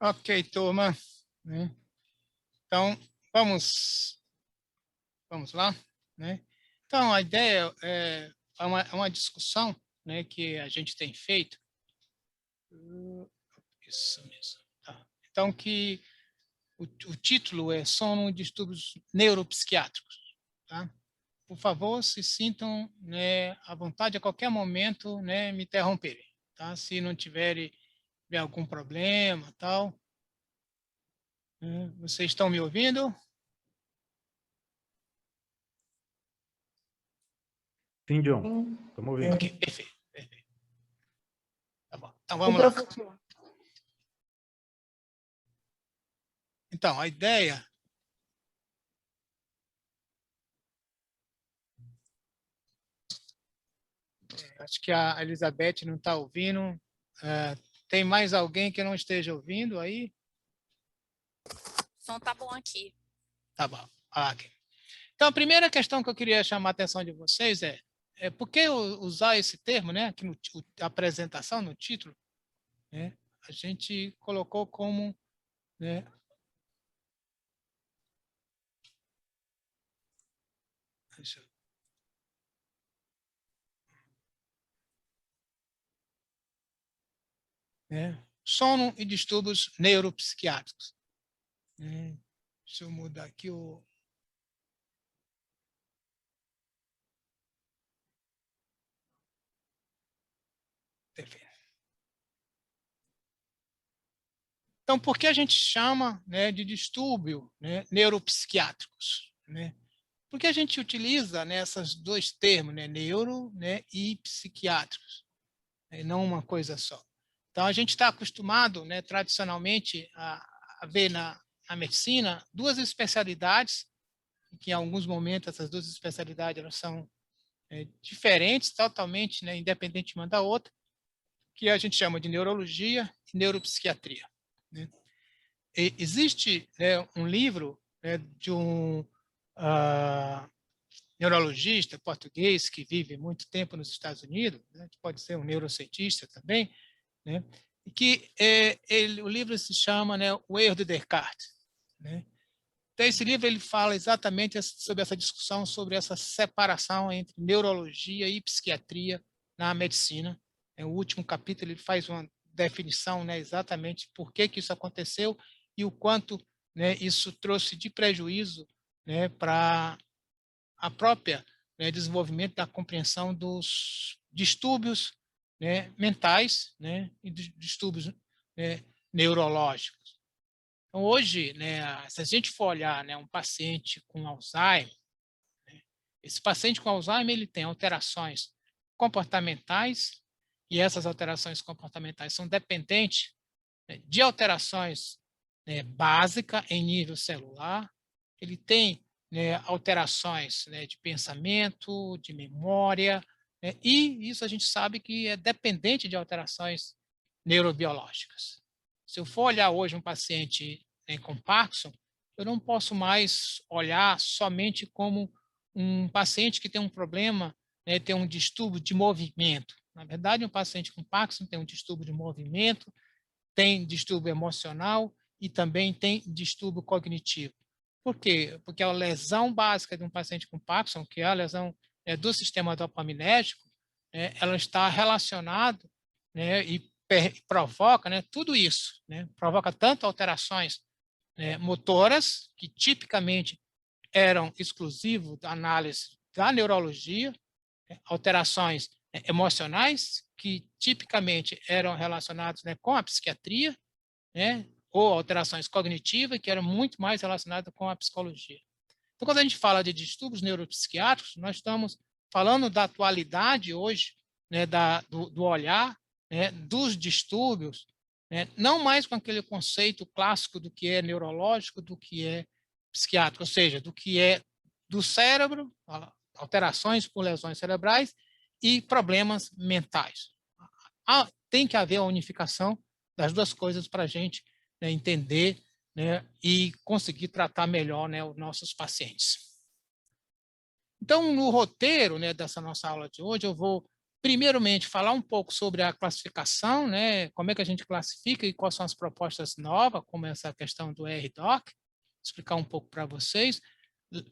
Ok, turma, né? Então, vamos lá, né? Então, a ideia é uma discussão, né, que a gente tem feito. Isso mesmo. Tá. Então, que o título é Sono e Distúrbios Neuropsiquiátricos. Tá? Por favor, se sintam, né, à vontade a qualquer momento, né, me interromperem. Tá? Se não tiverem algum problema, tal. Né? Vocês estão me ouvindo? Sim, John. Estamos ouvindo. Ok, perfeito. Tá bom. Então, vamos lá. Então, a ideia acho que a Elizabeth não está ouvindo. Tem mais alguém que não esteja ouvindo aí? O som tá bom aqui. Tá bom. Ok. Então, a primeira questão que eu queria chamar a atenção de vocês é por que usar esse termo, né? Aqui a apresentação, no título, né? A gente colocou como, né? Deixa eu... Né? Sono e distúrbios neuropsiquiátricos. Né? Deixa eu mudar aqui o... Perfeito. Então, por que a gente chama, né, de distúrbio, né, neuropsiquiátricos? Né? Porque a gente utiliza, né, esses dois termos, né, neuro, né, e psiquiátricos, né, não uma coisa só. Então, a gente está acostumado, né, tradicionalmente, a ver na medicina duas especialidades, que em alguns momentos essas duas especialidades elas são diferentes, totalmente, né, independente uma da outra, que a gente chama de neurologia e neuropsiquiatria. Né? Existe, né, um livro, né, de um neurologista português que vive muito tempo nos Estados Unidos, né, que pode ser um neurocientista também, né, e que o livro se chama, né, O Erro de Descartes. Né? Então, esse livro ele fala exatamente sobre essa discussão, sobre essa separação entre neurologia e psiquiatria na medicina. O último capítulo ele faz uma definição, né, exatamente por que isso aconteceu e o quanto, né, isso trouxe de prejuízo, né, para a própria, né, desenvolvimento da compreensão dos distúrbios, né, mentais, né, e dos distúrbios, né, neurológicos. Então, hoje, né, se a gente for olhar, né, um paciente com Alzheimer, né, esse paciente com Alzheimer ele tem alterações comportamentais, e essas alterações comportamentais são dependentes, né, de alterações, né, básicas em nível celular. Ele tem, né, alterações, né, de pensamento, de memória, né, e isso a gente sabe que é dependente de alterações neurobiológicas. Se eu for olhar hoje um paciente, né, com Parkinson, eu não posso mais olhar somente como um paciente que tem um problema, né, tem um distúrbio de movimento. Na verdade, um paciente com Parkinson tem um distúrbio de movimento, tem distúrbio emocional e também tem distúrbio cognitivo. Por quê? Porque a lesão básica de um paciente com Parkinson, que é a lesão, do sistema dopaminérgico, né, ela está relacionada, né, e provoca, né, tudo isso. Né, provoca tanto alterações, né, motoras, que tipicamente eram exclusivos da análise da neurologia, né, alterações, né, emocionais, que tipicamente eram relacionadas, né, com a psiquiatria, né, ou alterações cognitivas, que eram muito mais relacionadas com a psicologia. Então, quando a gente fala de distúrbios neuropsiquiátricos, nós estamos falando da atualidade hoje, né, do olhar, né, dos distúrbios, né, não mais com aquele conceito clássico do que é neurológico, do que é psiquiátrico, ou seja, do que é do cérebro, alterações por lesões cerebrais e problemas mentais. Tem que haver a unificação das duas coisas para a gente, né, entender, né, e conseguir tratar melhor, né, os nossos pacientes. Então, no roteiro, né, dessa nossa aula de hoje, eu vou primeiramente, falar um pouco sobre a classificação, né? Como é que a gente classifica e quais são as propostas novas, como essa questão do RDoC, explicar um pouco para vocês,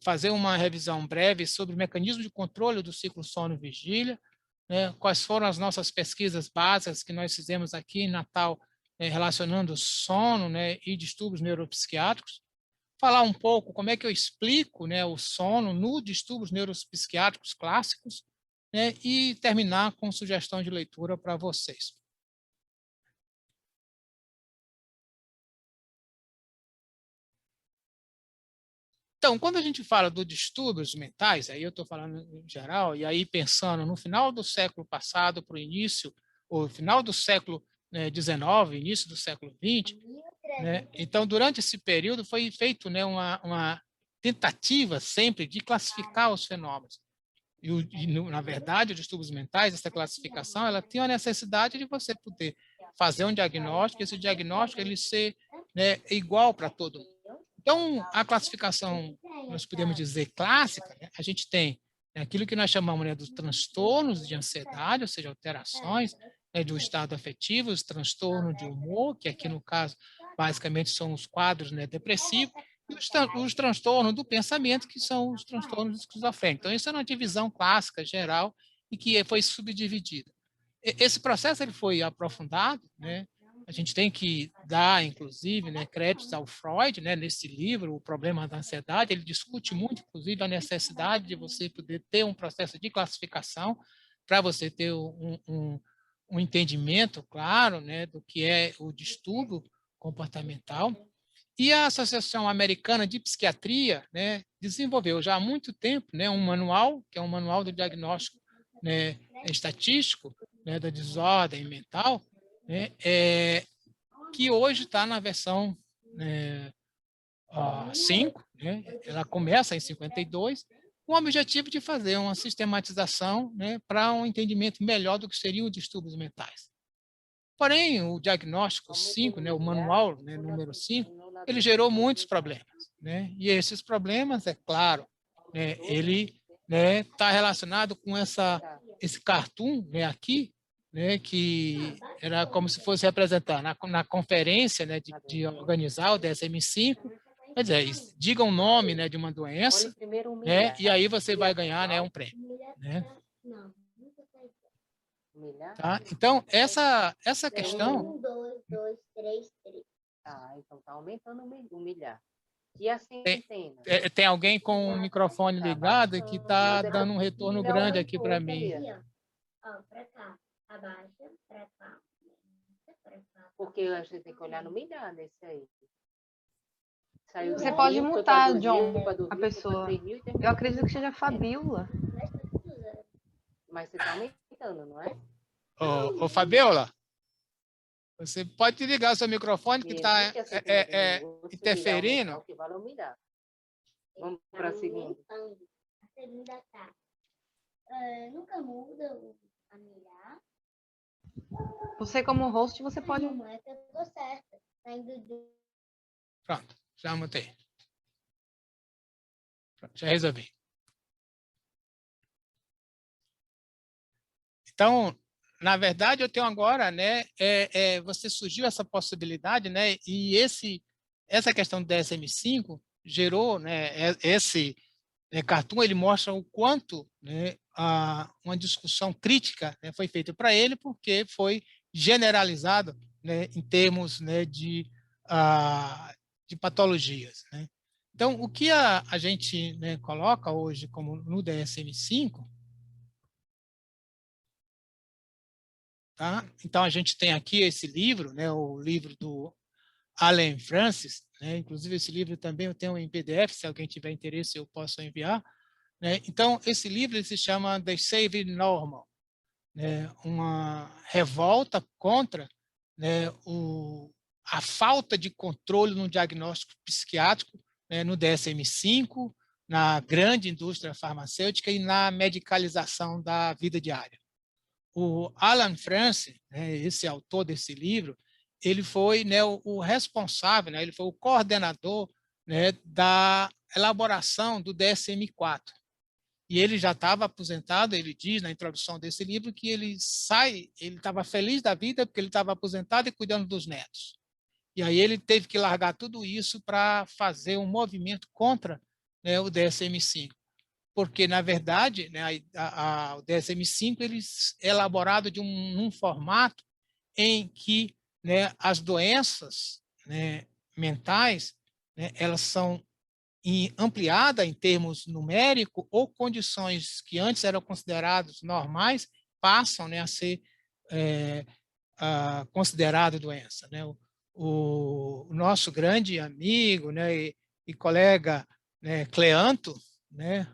fazer uma revisão breve sobre o mecanismo de controle do ciclo sono-vigília, né? Quais foram as nossas pesquisas básicas que nós fizemos aqui em Natal, relacionando sono, né, e distúrbios neuropsiquiátricos, falar um pouco como é que eu explico, né, o sono no distúrbios neuropsiquiátricos clássicos, né, e terminar com sugestão de leitura para vocês. Então, quando a gente fala dos distúrbios mentais, aí eu estou falando em geral, e aí pensando no final do século passado para o início, ou final do século XIX, início do século XX, né? Então, durante esse período foi feito, né, uma tentativa sempre de classificar os fenômenos. Na verdade, os distúrbios mentais, essa classificação, ela tem a necessidade de você poder fazer um diagnóstico, esse diagnóstico ele ser, né, igual para todo mundo. Então, a classificação, nós podemos dizer clássica, né, a gente tem aquilo que nós chamamos, né, dos transtornos de ansiedade, ou seja, alterações, né, do estado afetivo, os transtornos de humor, que aqui no caso, basicamente, são os quadros, né, depressivos, e os transtornos do pensamento, que são os transtornos esquizofrênicos. Então, isso é uma divisão clássica, geral, e que foi subdividida. Esse processo ele foi aprofundado, né? A gente tem que dar, inclusive, né, créditos ao Freud, né, nesse livro, O Problema da Ansiedade. Ele discute muito, inclusive, a necessidade de você poder ter um processo de classificação para você ter um entendimento claro, né, do que é o distúrbio comportamental. E a Associação Americana de Psiquiatria, né, desenvolveu já há muito tempo, né, um manual, que é um manual do diagnóstico, né, estatístico, né, da desordem mental, né, que hoje está na versão 5, né, ela começa em 52, com o objetivo de fazer uma sistematização, né, para um entendimento melhor do que seriam os distúrbios mentais. Porém, o diagnóstico 5, né, o manual, né, número 5, ele gerou muitos problemas, né? E esses problemas, é claro, né, ele está relacionado com esse cartoon, né, aqui, né, que era como se fosse representar na conferência, né, de organizar o DSM-5, quer dizer, diga o nome, né, de uma doença, né, e aí você vai ganhar, né, um prêmio, né? Tá? Então, essa questão... 1, 2, 2, 3, 3. Ah, então está aumentando o milhar. E a centena? Tem alguém com o microfone ligado que está dando um retorno grande aqui para mim. Para cá, abaixa, para cá. Porque a gente tem que olhar no milhar nesse aí. Você pode mutar, John, a pessoa. Eu acredito que seja a Fabiola. Mas você está aumentando, não é? Ô, Fabiola, você pode ligar o seu microfone que está interferindo. Vamos para a segunda. A segunda tá. Nunca muda a milhar. Você, como host, você pode... Não é que eu tô certa. Tá indo de... Pronto, já mutei. Já resolvi. Então, na verdade, eu tenho agora, né, você surgiu essa possibilidade, né, e essa questão do DSM-5 gerou, né, esse cartoon, ele mostra o quanto, né, uma discussão crítica, né, foi feita para ele, porque foi generalizado, né, em termos, né, de patologias, né. Então, o que a gente, né, coloca hoje como no DSM-5, tá? Então, a gente tem aqui esse livro, né, o livro do Allen Francis, né? Inclusive, esse livro também eu tenho em PDF, se alguém tiver interesse, eu posso enviar, né? Então, esse livro ele se chama The Saving Normal, né? Uma revolta contra, né, a falta de controle no diagnóstico psiquiátrico, né, no DSM-5, na grande indústria farmacêutica e na medicalização da vida diária. O Allen Francis, né, esse autor desse livro, ele foi, né, o responsável, né, ele foi o coordenador, né, da elaboração do DSM-4. e ele já estava aposentado. Ele diz na introdução desse livro que ele estava feliz da vida porque ele estava aposentado e cuidando dos netos. E aí ele teve que largar tudo isso para fazer um movimento contra, né, o DSM-5. Porque, na verdade, né, o DSM-5 ele é elaborado num formato em que, né, as doenças, né, mentais, né, elas são ampliadas em termos numéricos, ou condições que antes eram consideradas normais passam, né, a ser considerado doença, né? O nosso grande amigo, né, e colega, né, Cleanto, né,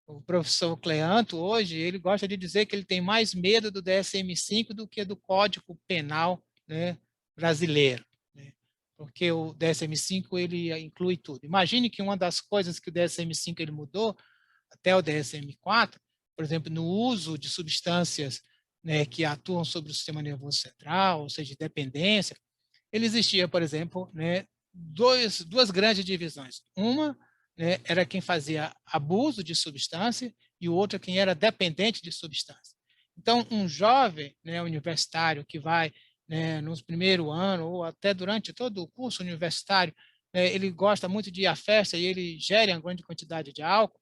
o professor Cleanto, hoje, ele gosta de dizer que ele tem mais medo do DSM-5 do que do Código Penal, né, brasileiro, né? Porque o DSM-5 ele inclui tudo. Imagine que uma das coisas que o DSM-5 ele mudou até o DSM-4, por exemplo, no uso de substâncias, né, que atuam sobre o sistema nervoso central, ou seja, dependência, ele existia, por exemplo, né, duas grandes divisões. Uma, né, era quem fazia abuso de substância e o outro quem era dependente de substância. Então, um jovem, né, universitário que vai, né, no primeiro ano ou até durante todo o curso universitário, né, ele gosta muito de ir à festa e ele gere uma grande quantidade de álcool,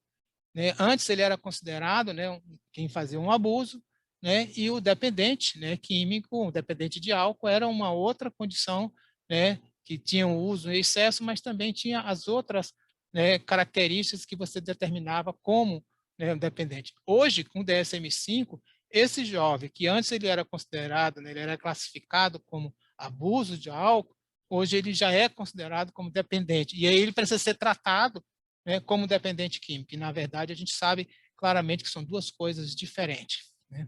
né? Antes ele era considerado, né, quem fazia um abuso, né, e o dependente, né, químico, o dependente de álcool, era uma outra condição, né, que tinha o uso em excesso, mas também tinha as outras, né, características que você determinava como, né, um dependente. Hoje, com o DSM-5, esse jovem, que antes ele era considerado, né, ele era classificado como abuso de álcool, hoje ele já é considerado como dependente, e aí ele precisa ser tratado, né, como dependente químico. E, na verdade, a gente sabe claramente que são duas coisas diferentes, né?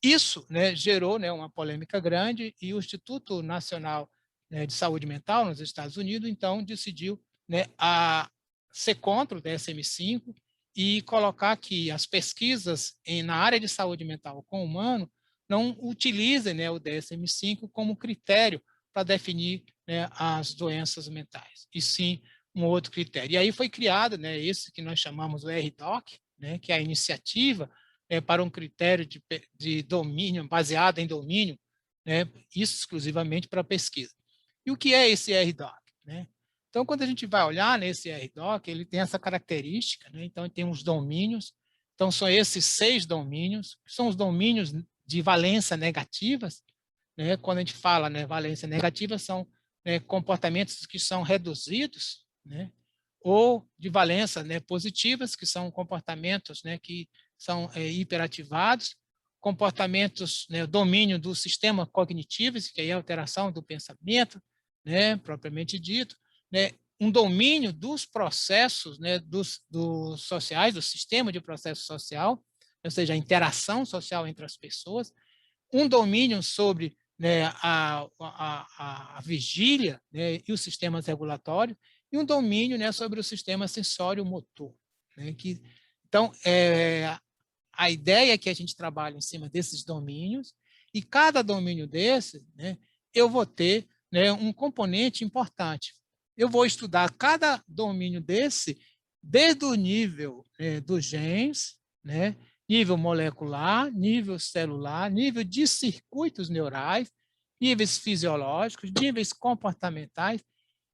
Isso, né, gerou, né, uma polêmica grande, e o Instituto Nacional, né, de Saúde Mental nos Estados Unidos, então, decidiu, né, ser contra o DSM-5 e colocar que as pesquisas na área de saúde mental com o humano não utilizem, né, o DSM-5 como critério para definir, né, as doenças mentais, e sim um outro critério. E aí foi criado, né, esse que nós chamamos o RDoC, né, que é a iniciativa, para um critério de domínio, baseado em domínio, né, isso exclusivamente para pesquisa. E o que é esse RDoC, né? Então, quando a gente vai olhar nesse RDoC, ele tem essa característica, né? Então, ele tem os domínios. Então, são esses 6 domínios, que são os domínios de valência negativas, né? Quando a gente fala, né, valência negativa, são, né, comportamentos que são reduzidos, né? Ou de valência, né, positivas, que são comportamentos, né, que são hiperativados, comportamentos, né, domínio do sistema cognitivo, que é a alteração do pensamento, né, propriamente dito, né, um domínio dos processos, né, dos sociais, do sistema de processo social, ou seja, a interação social entre as pessoas, um domínio sobre, né, a vigília, né, e os sistemas regulatórios, e um domínio, né, sobre o sistema sensório-motor, né, então, a ideia é que a gente trabalhe em cima desses domínios, e cada domínio desse, né, eu vou ter, né, um componente importante. Eu vou estudar cada domínio desse desde o nível, né, dos genes, né, nível molecular, nível celular, nível de circuitos neurais, níveis fisiológicos, níveis comportamentais,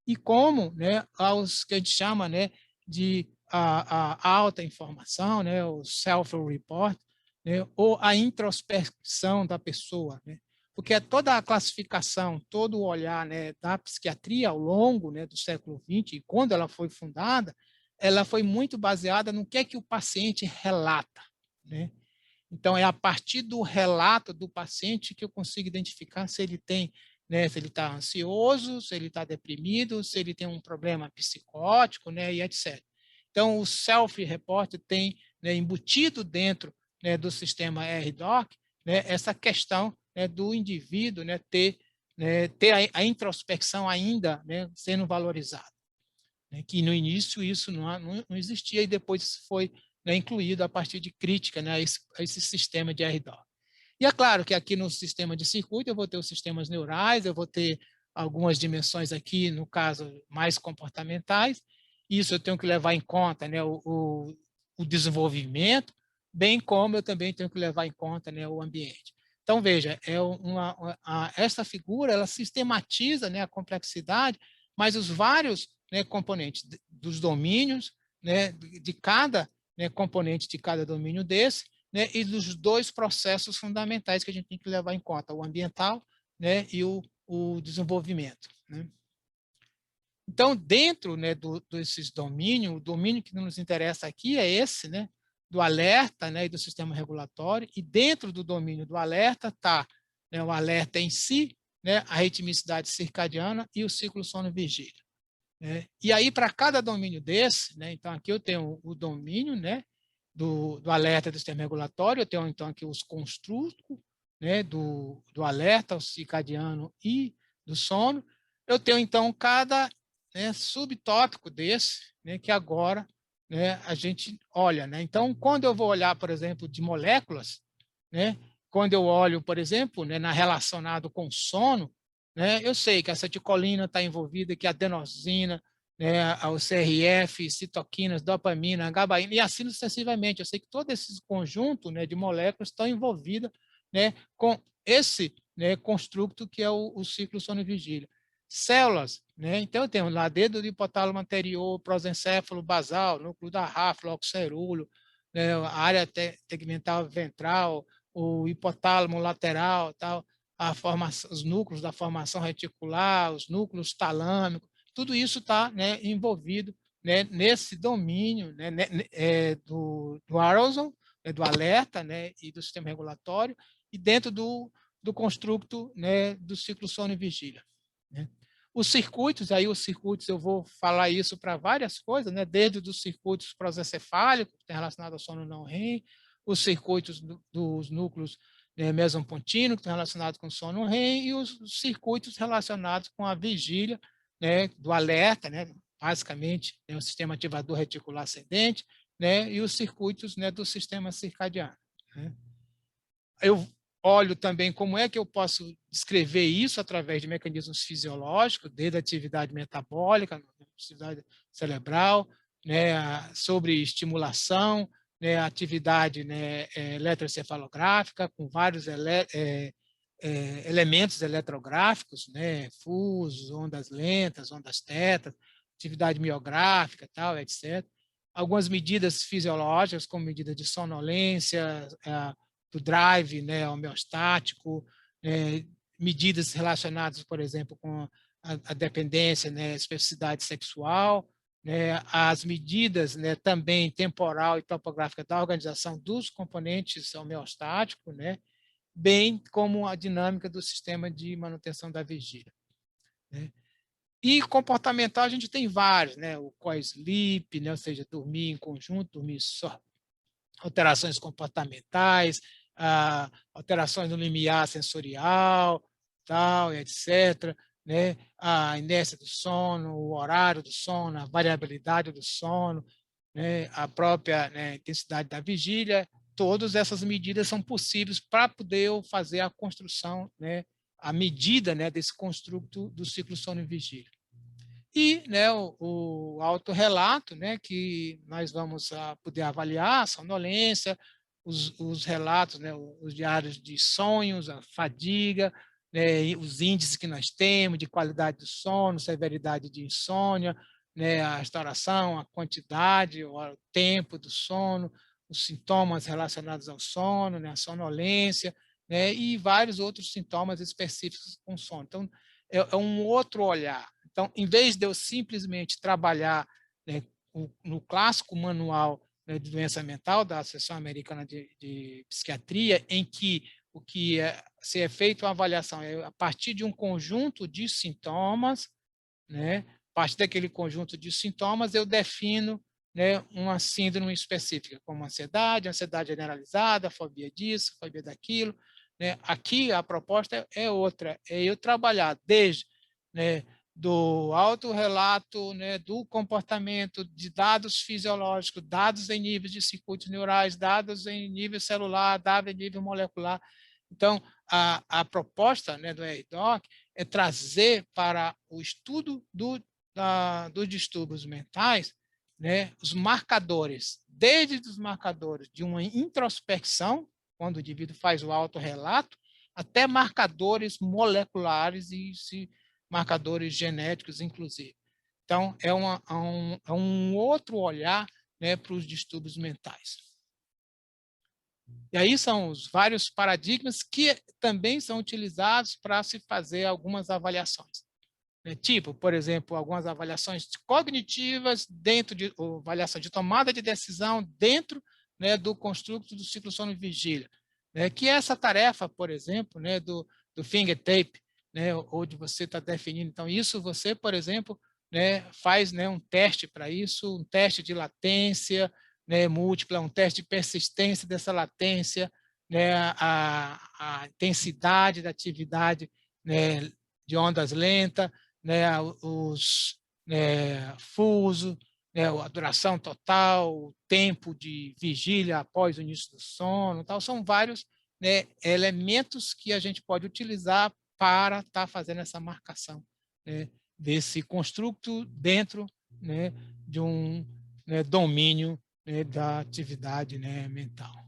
e como, né, aos que a gente chama, né, de a alta informação, né, o self-report, né, ou a introspecção da pessoa, né? Porque toda a classificação, todo o olhar, né, da psiquiatria ao longo, né, do século XX, e quando ela foi fundada, ela foi muito baseada no que é que o paciente relata, né? Então, é a partir do relato do paciente que eu consigo identificar se ele tem, né, se ele está ansioso, se ele está deprimido, se ele tem um problema psicótico, né, e etc. Então, o self-report tem, né, embutido dentro, né, do sistema RDoC, né, essa questão, né, do indivíduo, né, ter a introspecção ainda, né, sendo valorizada, né, que no início isso não existia, e depois isso foi, né, incluído a partir de crítica, né, a esse sistema de RDoC. E é claro que aqui no sistema de circuito eu vou ter os sistemas neurais, eu vou ter algumas dimensões aqui, no caso, mais comportamentais. Isso eu tenho que levar em conta, né, o desenvolvimento, bem como eu também tenho que levar em conta, né, o ambiente. Então, veja, essa figura ela sistematiza, né, a complexidade, mas os vários, né, componentes dos domínios, né, de cada, né, componente de cada domínio desse, né, e dos dois processos fundamentais que a gente tem que levar em conta, o ambiental, né, e o desenvolvimento. Né? Então, dentro, né, desses domínios, o domínio que nos interessa aqui é esse, né, do alerta, né, e do sistema regulatório, e dentro do domínio do alerta está, né, o alerta em si, né, a ritmicidade circadiana e o ciclo sono-vigília. Né? E aí, para cada domínio desse, né, então aqui eu tenho o domínio, né, do alerta do sistema regulatório, eu tenho então aqui os construtos, né, do alerta, o circadiano e do sono, eu tenho então cada, né, subtópico desse, né, que agora, né, a gente olha. Né? Então, quando eu vou olhar, por exemplo, de moléculas, né, quando eu olho, por exemplo, né, relacionado com sono, né, eu sei que a acetilcolina está envolvida, que a adenosina, né, o CRF, citoquinas, dopamina, gabaína, e assim sucessivamente. Eu sei que todo esse conjunto, né, de moléculas estão envolvidas, né, com esse, né, construto que é o ciclo sono-vigília. Células, né? Então eu tenho lá dedo do hipotálamo anterior, prosencéfalo basal, núcleo da ráfila, oxerúleo, né, a área tegmental ventral, o hipotálamo lateral, tal, os núcleos da formação reticular, os núcleos talâmicos, tudo isso está, né, envolvido, né, nesse domínio, né, do arousal, né, do alerta, né, e do sistema regulatório, e dentro do construto, né, do ciclo sono e vigília. Né? Os circuitos, aí os circuitos eu vou falar isso para várias coisas, né? Desde os circuitos prosencefálicos, que tem relacionado ao sono não REM, os circuitos dos núcleos, né, mesompontino, que estão relacionados com o sono REM, e os circuitos relacionados com a vigília, né, do alerta, né, basicamente, né, o sistema ativador reticular ascendente, né, e os circuitos, né, do sistema circadiano. Né? Eu olho também como é que eu posso descrever isso através de mecanismos fisiológicos, desde a atividade metabólica, atividade cerebral, né, sobre estimulação, né, atividade, né, eletroencefalográfica, com vários elementos eletrográficos, né, fusos, ondas lentas, ondas tetas, atividade miográfica, tal, etc. Algumas medidas fisiológicas, como medida de sonolência, do drive, né, homeostático, medidas relacionadas, por exemplo, com a dependência, né, especificidade sexual, né, as medidas, né, também temporal e topográfica da organização dos componentes homeostáticos, né, bem como a dinâmica do sistema de manutenção da vigília. Né. E comportamental a gente tem vários, né, o co-sleep, né, ou seja, dormir em conjunto, dormir só, alterações comportamentais, alterações no limiar sensorial, tal, etc., né? A inércia do sono, o horário do sono, a variabilidade do sono, né? A própria, né, intensidade da vigília, todas essas medidas são possíveis para poder eu fazer a construção, né, a medida, né, desse construto do ciclo sono e vigília. E, né, o autorrelato, né, que nós vamos poder avaliar a sonolência, os relatos, né, os diários de sonhos, a fadiga, né, os índices que nós temos de qualidade do sono, severidade de insônia, né, a restauração, a quantidade, o tempo do sono, os sintomas relacionados ao sono, né, a sonolência, né, e vários outros sintomas específicos com sono. Então, é um outro olhar. Então, em vez de eu simplesmente trabalhar, né, no clássico manual, né, de doença mental da Associação Americana de Psiquiatria, em que o que se é feito uma avaliação é a partir de um conjunto de sintomas, né, a partir daquele conjunto de sintomas eu defino, né, uma síndrome específica, como ansiedade generalizada, fobia disso, fobia daquilo. Né. Aqui a proposta é outra, é eu trabalhar desde, né, do autorrelato, né, do comportamento, de dados fisiológicos, dados em níveis de circuitos neurais, dados em nível celular, dados em nível molecular. Então, a proposta, né, do RDoc é trazer para o estudo dos distúrbios mentais, né, os marcadores desde os marcadores de uma introspecção, quando o indivíduo faz o autorrelato, até marcadores moleculares e marcadores genéticos, inclusive. Então, é um outro olhar, né, para os distúrbios mentais. E aí são os vários paradigmas que também são utilizados para se fazer algumas avaliações. Tipo, por exemplo, algumas avaliações cognitivas dentro de avaliação de tomada de decisão dentro, né, do construto do ciclo sono e vigília, né, que é essa tarefa, por exemplo, né, do finger tape, né, onde você está definindo. Então, isso você, por exemplo, né, faz, né, um teste para isso, um teste de latência, né, múltipla, um teste de persistência dessa latência, né, a intensidade da atividade, né, de ondas lentas, né, os fuso, né, a duração total, o tempo de vigília após o início do sono, tal, são vários, né, elementos que a gente pode utilizar para estar fazendo essa marcação, né, desse construto dentro, né, de um, né, domínio, né, da atividade, né, mental.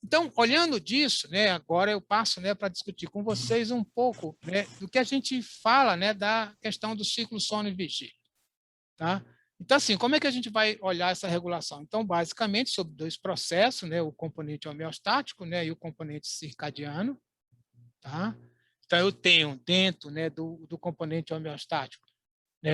Então, olhando disso, né, agora eu passo, né, para discutir com vocês um pouco, né, do que a gente fala, né, da questão do ciclo sono e vigília. Tá? Então, assim, como é que a gente vai olhar essa regulação? Então, basicamente, sobre dois processos, né, o componente homeostático, né, e o componente circadiano. Tá? Então, eu tenho dentro, né, do componente homeostático, né,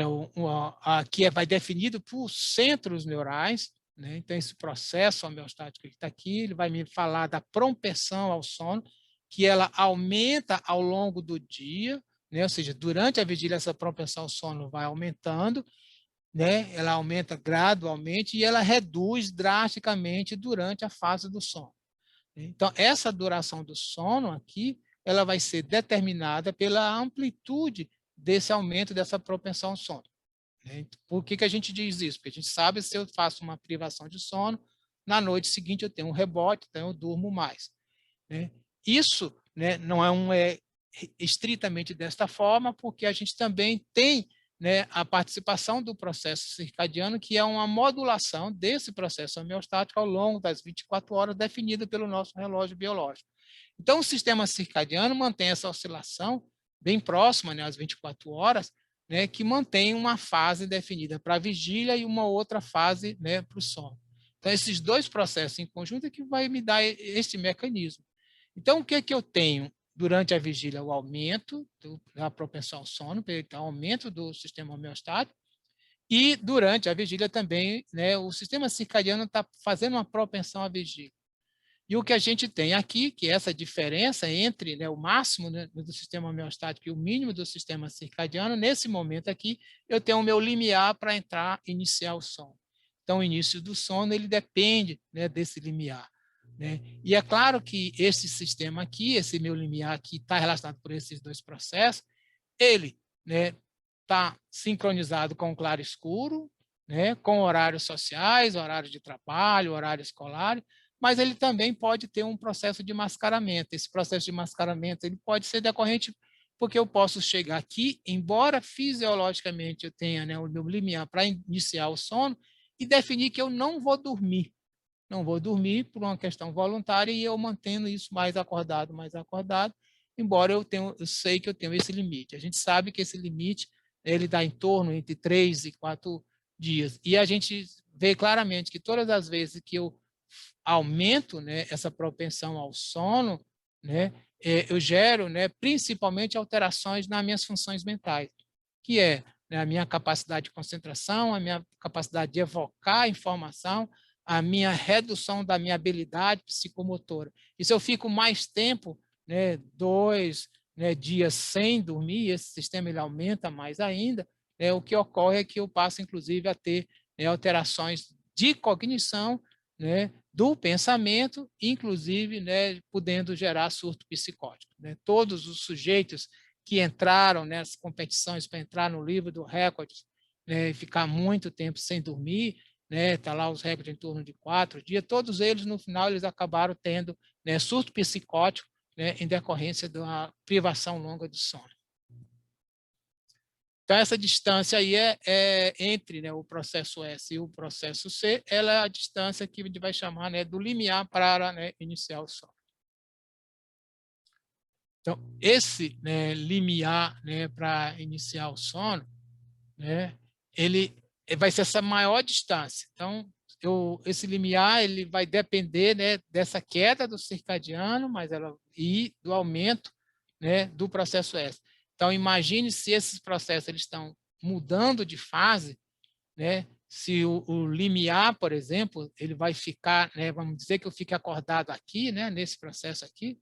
que vai definido por centros neurais, né? Então, esse processo homeostático que está aqui, ele vai me falar da propensão ao sono, que ela aumenta ao longo do dia, né? Ou seja, durante a vigília, essa propensão ao sono vai aumentando, né? Ela aumenta gradualmente e ela reduz drasticamente durante a fase do sono. Então, essa duração do sono aqui, ela vai ser determinada pela amplitude desse aumento dessa propensão ao sono. Por que a gente diz isso? Porque a gente sabe se eu faço uma privação de sono, na noite seguinte eu tenho um rebote, então eu durmo mais. Né? Isso, né, não é estritamente desta forma, porque a gente também tem, né, a participação do processo circadiano, que é uma modulação desse processo homeostático ao longo das 24 horas, definida pelo nosso relógio biológico. Então, o sistema circadiano mantém essa oscilação bem próxima, né, às 24 horas, né, que mantém uma fase definida para a vigília e uma outra fase, né, para o sono. Então, esses dois processos em conjunto é que vai me dar esse mecanismo. Então, o que é que eu tenho durante a vigília? O aumento da propensão ao sono, então, aumento do sistema homeostático, e durante a vigília também, né, o sistema circadiano está fazendo uma propensão à vigília. E o que a gente tem aqui, que é essa diferença entre, né, o máximo, né, do sistema homeostático e o mínimo do sistema circadiano, nesse momento aqui, eu tenho o meu limiar para iniciar o sono. Então, o início do sono, ele depende, né, desse limiar. Né? E é claro que esse sistema aqui, esse meu limiar aqui, está relacionado por esses dois processos, ele, né, está sincronizado com o claro escuro, né, com horários sociais, horário de trabalho, horário escolar, mas ele também pode ter um processo de mascaramento. Esse processo de mascaramento ele pode ser decorrente porque eu posso chegar aqui, embora fisiologicamente eu tenha, né, o meu limiar para iniciar o sono, e definir que eu não vou dormir. Não vou dormir por uma questão voluntária e eu mantendo isso mais acordado, embora eu sei que eu tenho esse limite. A gente sabe que esse limite ele dá em torno entre 3 e 4 dias. E a gente vê claramente que todas as vezes que eu aumento, né, essa propensão ao sono, né, eu gero, né, principalmente alterações nas minhas funções mentais, que é, né, a minha capacidade de concentração, a minha capacidade de evocar informação, a minha redução da minha habilidade psicomotora. E se eu fico mais tempo, né, 2, né, dias sem dormir, esse sistema ele aumenta mais ainda, né, o que ocorre é que eu passo, inclusive, a ter, né, alterações de cognição, né, do pensamento, inclusive, né, podendo gerar surto psicótico. Né? Todos os sujeitos que entraram nessas competições para entrar no livro do recorde, né, e ficar muito tempo sem dormir, né, tá lá os recordes em torno de 4 dias, todos eles, no final, eles acabaram tendo, né, surto psicótico, né, em decorrência da privação longa do sono. Então, essa distância aí entre, né, o processo S e o processo C, ela é a distância que a gente vai chamar, né, do limiar para, né, iniciar o sono. Então, esse, né, limiar, né, para iniciar o sono, né, ele vai ser essa maior distância. Então, esse limiar ele vai depender, né, dessa queda do circadiano, e do aumento, né, do processo S. Então, imagine se esses processos eles estão mudando de fase, né? Se o limiar, por exemplo, ele vai ficar, né, vamos dizer que eu fique acordado aqui, né, nesse processo aqui.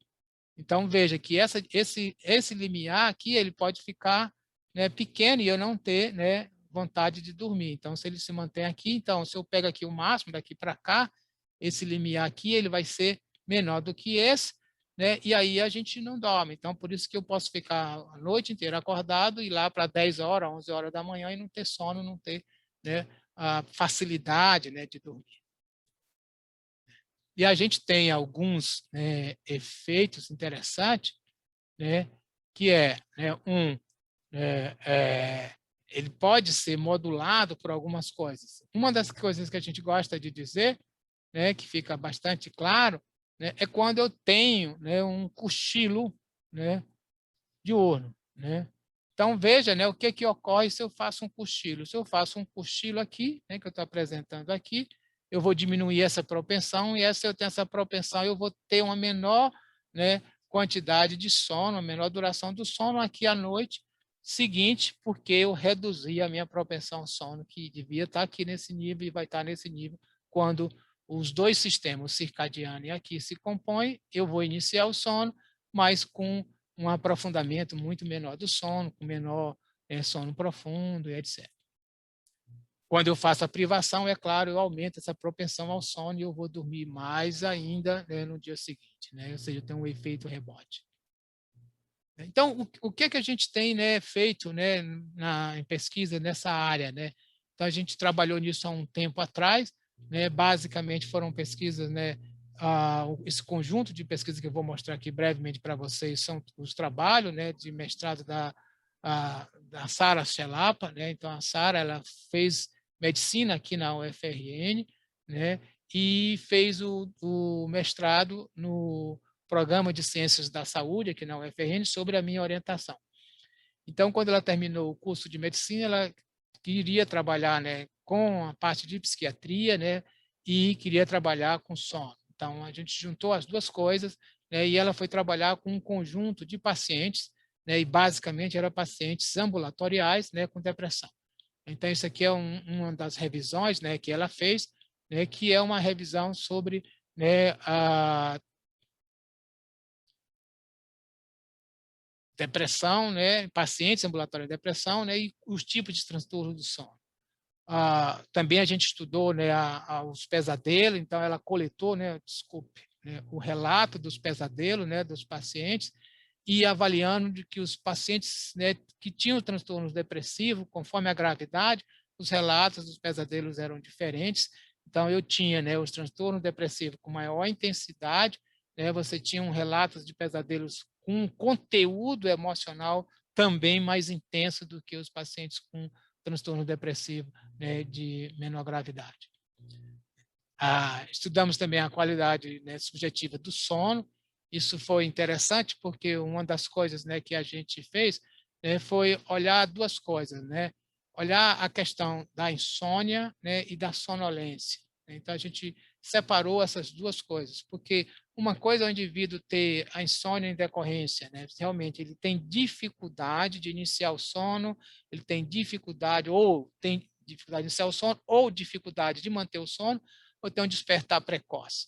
Então, veja que esse limiar aqui ele pode ficar, né, pequeno e eu não ter, né, vontade de dormir. Então, se ele se mantém aqui, então, se eu pego aqui o máximo, daqui para cá, esse limiar aqui ele vai ser menor do que esse, né? E aí a gente não dorme. Então, por isso que eu posso ficar a noite inteira acordado e lá para 10 horas, 11 horas da manhã e não ter sono, não ter, né, a facilidade, né, de dormir. E a gente tem alguns, né, efeitos interessantes, né, que né, ele pode ser modulado por algumas coisas. Uma das coisas que a gente gosta de dizer, né, que fica bastante claro, né, é quando eu tenho, né, um cochilo, né, diurno, né? Então, veja, né, o que ocorre se eu faço um cochilo. Se eu faço um cochilo aqui, né, que eu estou apresentando aqui, eu vou diminuir essa propensão, e se eu tenho essa propensão, eu vou ter uma menor, né, quantidade de sono, uma menor duração do sono aqui à noite seguinte, porque eu reduzi a minha propensão ao sono, que devia estar aqui nesse nível e vai estar nesse nível quando os dois sistemas, o circadiano e aqui, se compõem, eu vou iniciar o sono, mas com um aprofundamento muito menor do sono, com menor sono profundo, etc. Quando eu faço a privação, é claro, eu aumento essa propensão ao sono e eu vou dormir mais ainda, né, no dia seguinte, né? Ou seja, eu tenho um efeito rebote. Então, o que a gente tem, né, feito, né, em pesquisa nessa área, né? Então, a gente trabalhou nisso há um tempo atrás, né? Basicamente foram pesquisas, né, esse conjunto de pesquisas que eu vou mostrar aqui brevemente para vocês são os trabalhos, né, de mestrado da Sara Chelapa, né? Então, a Sara ela fez medicina aqui na UFRN, né, e fez o mestrado no Programa de Ciências da Saúde aqui na UFRN sobre a minha orientação. Então, quando ela terminou o curso de medicina, ela queria trabalhar, né, com a parte de psiquiatria, né, e queria trabalhar com sono. Então, a gente juntou as duas coisas, né, e ela foi trabalhar com um conjunto de pacientes, né, e basicamente eram pacientes ambulatoriais, né, com depressão. Então, isso aqui é uma das revisões, né, que ela fez, né, que é uma revisão sobre, né, a depressão, né, pacientes ambulatórios de depressão, né, e os tipos de transtorno do sono. Também a gente estudou, né, os pesadelos, então ela coletou, né, né, o relato dos pesadelos, né, dos pacientes, e avaliando de que os pacientes, né, que tinham transtornos depressivos, conforme a gravidade, os relatos dos pesadelos eram diferentes. Então, eu tinha, né, os transtornos depressivos com maior intensidade, né, você tinha relatos de pesadelos com um conteúdo emocional também mais intenso do que os pacientes com transtorno depressivo, né, de menor gravidade. Estudamos também a qualidade, né, subjetiva do sono. Isso foi interessante porque uma das coisas, né, que a gente fez, né, foi olhar duas coisas, né? Olhar a questão da insônia, né, e da sonolência. Então, a gente separou essas duas coisas, porque uma coisa é o indivíduo ter a insônia em decorrência, né? Realmente ele tem dificuldade de iniciar o sono, ele tem dificuldade de iniciar o sono, ou dificuldade de manter o sono, ou tem um despertar precoce.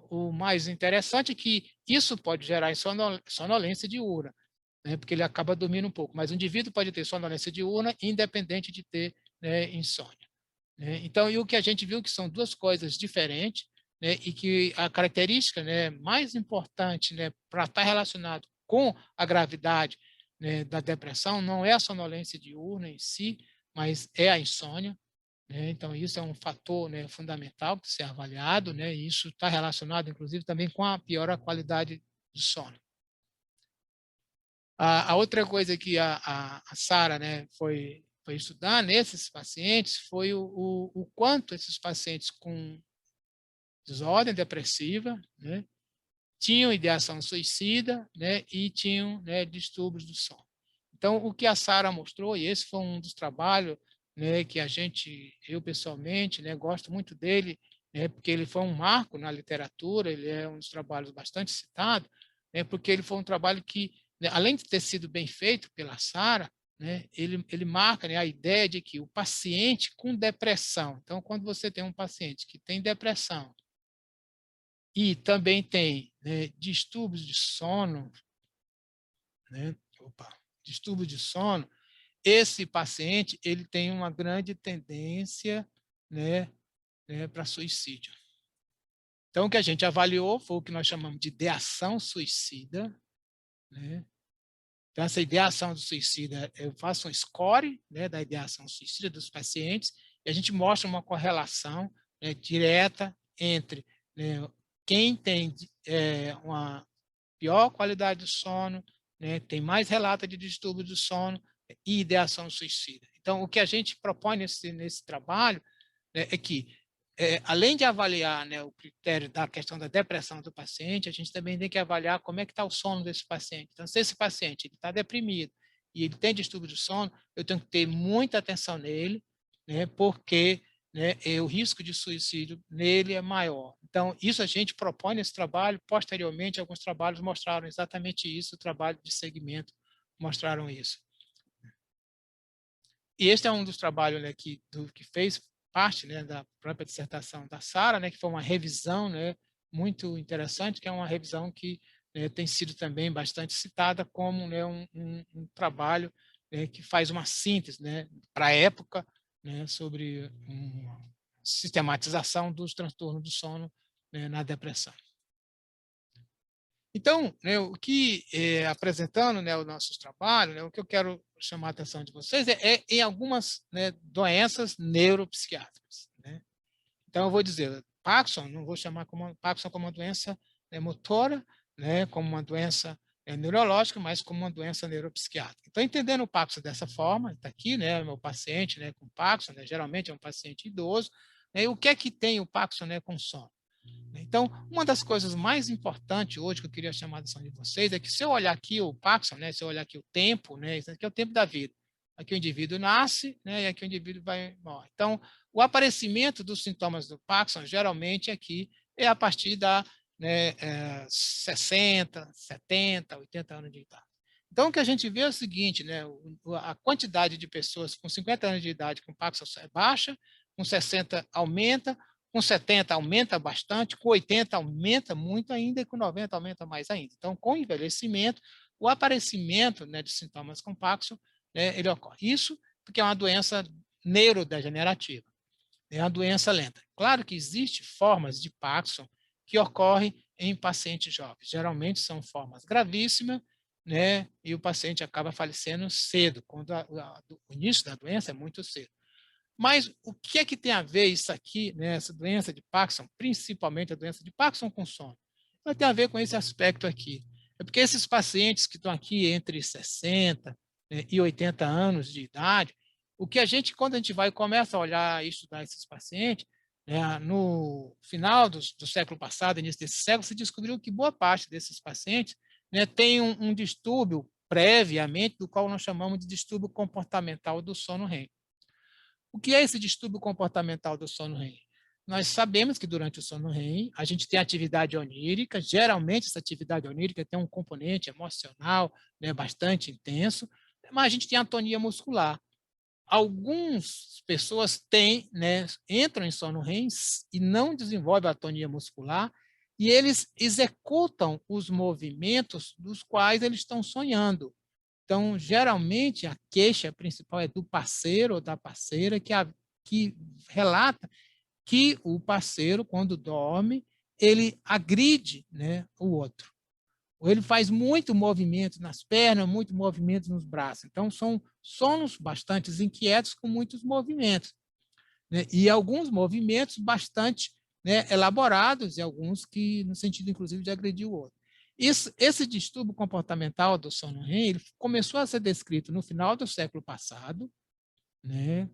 O mais interessante é que isso pode gerar sonolência diurna, né? Porque ele acaba dormindo um pouco, mas o indivíduo pode ter sonolência diurna independente de ter, né, insônia. Então, e o que a gente viu que são duas coisas diferentes, né, e que a característica, né, mais importante, né, para estar relacionado com a gravidade, né, da depressão não é a sonolência diurna em si, mas é a insônia. Né? Então, isso é um fator, né, fundamental para ser avaliado, né, e isso está relacionado, inclusive, também com a pior qualidade do sono. A outra coisa que a Sara, né, foi estudar nesses pacientes foi o quanto esses pacientes com desordem depressiva, né, tinham ideação suicida, né, e tinham, né, distúrbios do sono. Então, o que a Sara mostrou, e esse foi um dos trabalhos, né, que eu pessoalmente, né, gosto muito dele, né, porque ele foi um marco na literatura, ele é um dos trabalhos bastante citado, né, porque ele foi um trabalho que, né, além de ter sido bem feito pela Sara, né, ele marca, né, a ideia de que o paciente com depressão, então, quando você tem um paciente que tem depressão e também tem, né, distúrbios de sono, né, distúrbio de sono, esse paciente ele tem uma grande tendência, né, para suicídio. Então, o que a gente avaliou foi o que nós chamamos de ideação suicida, né? Então, essa ideação do suicida, eu faço um score, né, da ideação suicida dos pacientes e a gente mostra uma correlação, né, direta entre, né, quem tem uma pior qualidade do sono, né, tem mais relato de distúrbio do sono e ideação suicida. Então, o que a gente propõe nesse trabalho, né, é que, além de avaliar, né, o critério da questão da depressão do paciente, a gente também tem que avaliar como é que está o sono desse paciente. Então, se esse paciente está deprimido e ele tem distúrbio do sono, eu tenho que ter muita atenção nele, né, porque, né, o risco de suicídio nele é maior. Então, isso a gente propõe nesse trabalho. Posteriormente, alguns trabalhos mostraram exatamente isso, o trabalho de segmento mostraram isso. E este é um dos trabalhos, né, que fez parte, né, da própria dissertação da Sara, né, que foi uma revisão, né, muito interessante, que é uma revisão que, né, tem sido também bastante citada como, né, um trabalho, né, que faz uma síntese, né, para a época, né, sobre uma sistematização dos transtornos do sono, né, na depressão. Então, né, o que, apresentando, né, os nossos trabalhos, né, o que eu quero chamar a atenção de vocês é em algumas, né, doenças neuropsiquiátricas, né? Então, eu vou dizer, Parkinson, não vou chamar Parkinson como uma doença, né, motora, né, como uma doença, neurológica, mas como uma doença neuropsiquiátrica. Então, entendendo o Parkinson dessa forma, está aqui, né, meu paciente, né, com Parkinson, né, geralmente é um paciente idoso, né, e o que é que tem o Parkinson, né, com sono? Então, uma das coisas mais importantes hoje que eu queria chamar a atenção de vocês é que, se eu olhar aqui o Parkinson, né, se eu olhar aqui o tempo, né, isso aqui é o tempo da vida. Aqui o indivíduo nasce, né, e aqui o indivíduo morre. Então, o aparecimento dos sintomas do Parkinson, geralmente aqui, é a partir da, né, 60, 70, 80 anos de idade. Então, o que a gente vê é o seguinte, né, a quantidade de pessoas com 50 anos de idade com Parkinson é baixa, com 60 aumenta, com 70 aumenta bastante, com 80 aumenta muito ainda e com 90 aumenta mais ainda. Então, com o envelhecimento, o aparecimento, né, de sintomas com Parkinson, né, ele ocorre. Isso porque é uma doença neurodegenerativa, é uma doença lenta. Claro que existem formas de Parkinson que ocorrem em pacientes jovens. Geralmente são formas gravíssimas, né, e o paciente acaba falecendo cedo, quando o início da doença é muito cedo. Mas o que é que tem a ver isso aqui, né, essa doença de Parkinson, principalmente a doença de Parkinson com sono? Vai ter a ver com esse aspecto aqui. É porque esses pacientes que estão aqui entre 60, né, e 80 anos de idade, o que quando a gente vai começa a olhar e estudar esses pacientes, né, no final do século passado, início desse século, se descobriu que boa parte desses pacientes, né, tem um distúrbio previamente, do qual nós chamamos de distúrbio comportamental do sono REM. O que é esse distúrbio comportamental do sono REM? Nós sabemos que durante o sono REM a gente tem atividade onírica, geralmente essa atividade onírica tem um componente emocional, né, bastante intenso, mas a gente tem atonia muscular. Algumas pessoas têm, né, entram em sono REM e não desenvolvem atonia muscular e eles executam os movimentos dos quais eles estão sonhando. Então, geralmente, a queixa principal é do parceiro ou da parceira que relata que o parceiro, quando dorme, ele agride, né, o outro. Ou ele faz muito movimento nas pernas, muito movimento nos braços. Então, são sonos bastante inquietos com muitos movimentos, né? E alguns movimentos bastante, né, elaborados, e alguns que no sentido, inclusive, de agredir o outro. Esse distúrbio comportamental do sono REM ele começou a ser descrito no final do século passado, né?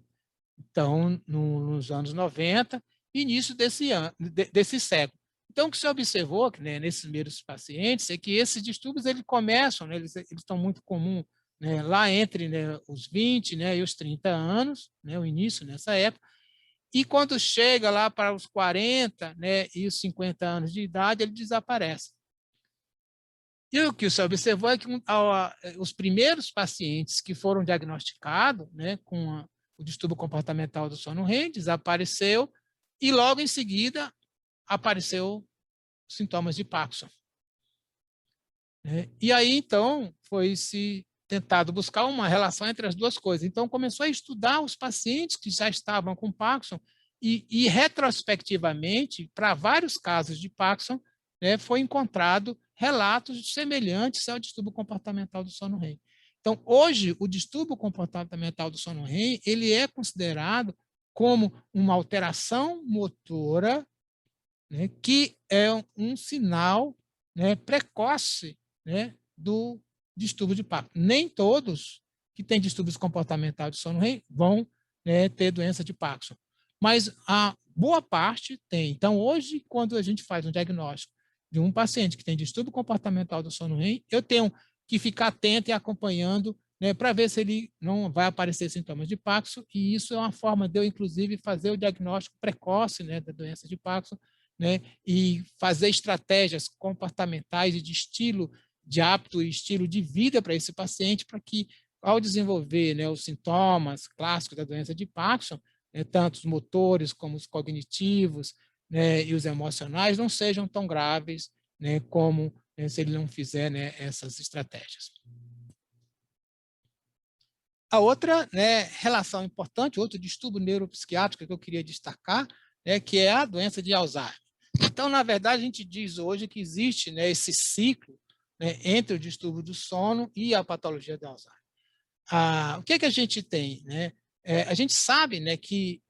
Então, nos anos 90, início desse século. Então, o que se observou, né, nesses primeiros pacientes, é que esses distúrbios eles começam, né, eles estão muito comuns, né, lá entre, né, os 20, né, e os 30 anos, né, o início nessa época, e quando chega lá para os 40, né, e os 50 anos de idade, ele desaparece. E o que se observou é que os primeiros pacientes que foram diagnosticados, né, com o distúrbio comportamental do sono REM desapareceu, e logo em seguida apareceu sintomas de Parkinson. E aí, então, foi-se tentado buscar uma relação entre as duas coisas. Então, começou a estudar os pacientes que já estavam com Parkinson e retrospectivamente, para vários casos de Parkinson, né, foi encontrado relatos semelhantes ao distúrbio comportamental do sono REM. Então, hoje, o distúrbio comportamental do sono REM ele é considerado como uma alteração motora, né, que é um sinal, né, precoce, né, do distúrbio de Parkinson. Nem todos que têm distúrbios comportamentais de sono REM vão, né, ter doença de Parkinson, mas a boa parte tem. Então, hoje, quando a gente faz um diagnóstico de um paciente que tem distúrbio comportamental do sono REM, eu tenho que ficar atento e acompanhando, né, para ver se ele não vai aparecer sintomas de Parkinson, e isso é uma forma de eu, inclusive, fazer o diagnóstico precoce, né, da doença de Parkinson, né, e fazer estratégias comportamentais e de estilo de hábito e estilo de vida para esse paciente, para que, ao desenvolver, né, os sintomas clássicos da doença de Parkinson, né, tanto os motores como os cognitivos, né, e os emocionais, não sejam tão graves, né, como, né, se ele não fizer, né, essas estratégias. A outra, né, relação importante, outro distúrbio neuropsiquiátrico que eu queria destacar, né, que é a doença de Alzheimer. Então, na verdade, a gente diz hoje que existe, né, esse ciclo, né, entre o distúrbio do sono e a patologia de Alzheimer. O que a gente tem? Né? A gente sabe, né, que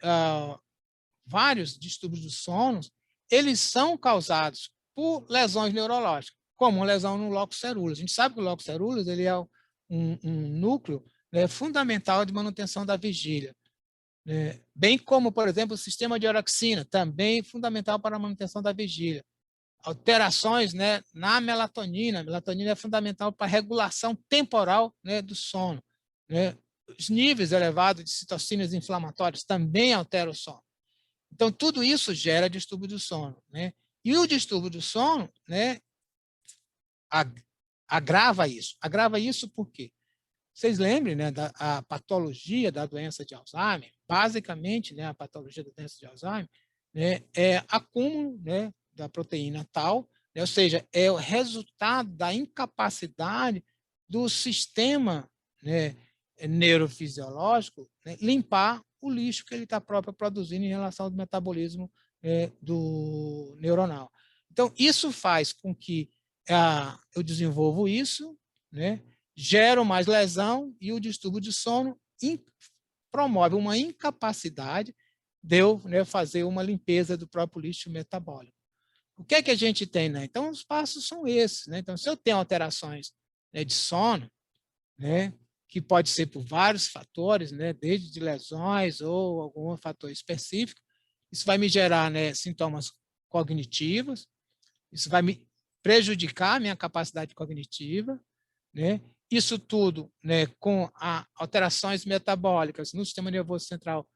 vários distúrbios do sono eles são causados por lesões neurológicas, como uma lesão no locus ceruleus. A gente sabe que o locus ceruleus ele é um núcleo, né, fundamental de manutenção da vigília. Bem como, por exemplo, o sistema de oroxina, também fundamental para a manutenção da vigília. Alterações, né, na melatonina. A melatonina é fundamental para a regulação temporal, né, do sono. Né? Os níveis elevados de citocinas inflamatórias também alteram o sono. Então, tudo isso gera distúrbio do sono. Né? E o distúrbio do sono, né, agrava isso. Agrava isso por quê? Vocês lembrem, né, a patologia da doença de Alzheimer, basicamente, né, a patologia da doença de Alzheimer, né, é acúmulo, né, da proteína tal, né, ou seja, é o resultado da incapacidade do sistema, né, neurofisiológico, né, limpar o lixo que ele está próprio produzindo em relação ao metabolismo, do neuronal. Então, isso faz com que eu desenvolvo isso, né, geram mais lesão e o distúrbio de sono promove uma incapacidade de eu, né, fazer uma limpeza do próprio lixo metabólico. O que é que a gente tem? Né? Então, os passos são esses. Né? Então, se eu tenho alterações, né, de sono, né, que pode ser por vários fatores, né, desde de lesões ou algum fator específico, isso vai me gerar, né, sintomas cognitivos, isso vai me prejudicar a minha capacidade cognitiva, né? Isso tudo, né, com alterações metabólicas no sistema nervoso central,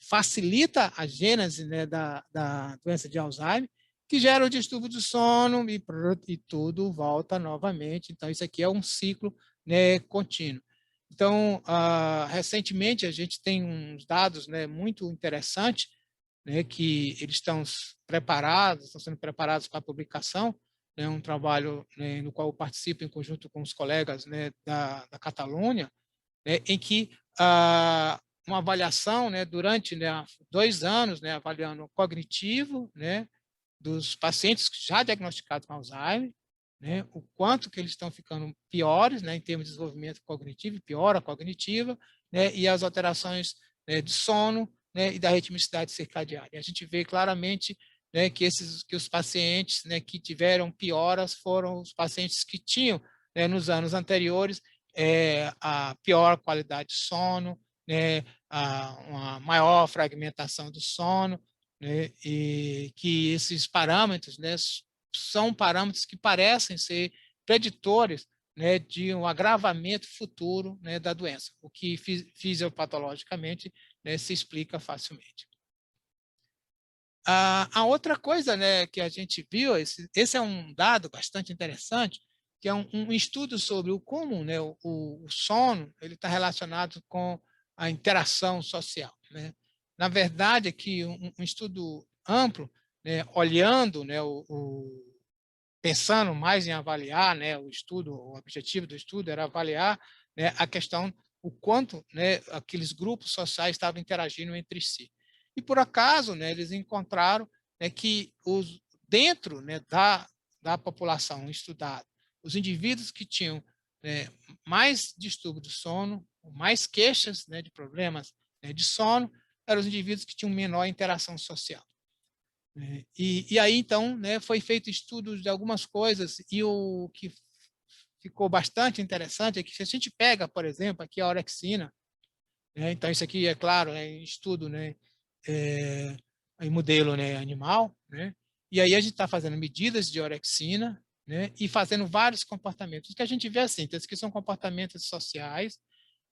facilita a gênese, né, da doença de Alzheimer, que gera o distúrbio do sono e tudo volta novamente. Então, isso aqui é um ciclo, né, contínuo. Então, recentemente, a gente tem uns dados, né, muito interessantes, né, que eles estão sendo preparados para a publicação, né, um trabalho, né, no qual eu participo em conjunto com os colegas, né, da Catalunha, né, em que uma avaliação, né, durante, né, 2 anos, né, avaliando o cognitivo, né, dos pacientes já diagnosticados com Alzheimer, né, o quanto que eles estão ficando piores, né, em termos de desenvolvimento cognitivo, piora a cognitiva, né, e as alterações, né, de sono, né, e da ritmicidade circadiária. A gente vê claramente né, que os pacientes, né, que tiveram pioras foram os pacientes que tinham, né, nos anos anteriores, a pior qualidade de sono, né, uma maior fragmentação do sono, né, e que esses parâmetros, né, são parâmetros que parecem ser preditores, né, de um agravamento futuro, né, da doença, o que fisiopatologicamente, né, se explica facilmente. A outra coisa, né, que a gente viu, esse é um dado bastante interessante, que é um estudo sobre como, né, o sono ele está relacionado com a interação social, né? Na verdade, aqui um estudo amplo, né, olhando, né, pensando mais em avaliar, né, o objetivo do estudo era avaliar, né, a questão, o quanto, né, aqueles grupos sociais estavam interagindo entre si. E, por acaso, né, eles encontraram, né, que dentro, né, da população estudada, os indivíduos que tinham, né, mais distúrbio do sono, mais queixas, né, de problemas, né, de sono, eram os indivíduos que tinham menor interação social. E aí, então, né, foi feito estudos de algumas coisas, e o que ficou bastante interessante é que se a gente pega, por exemplo, aqui a orexina, né, então isso aqui, é claro, é estudo, né, em modelo, né, animal, né, e aí a gente está fazendo medidas de orexina, né, e fazendo vários comportamentos. O que a gente vê assim, então, que são comportamentos sociais.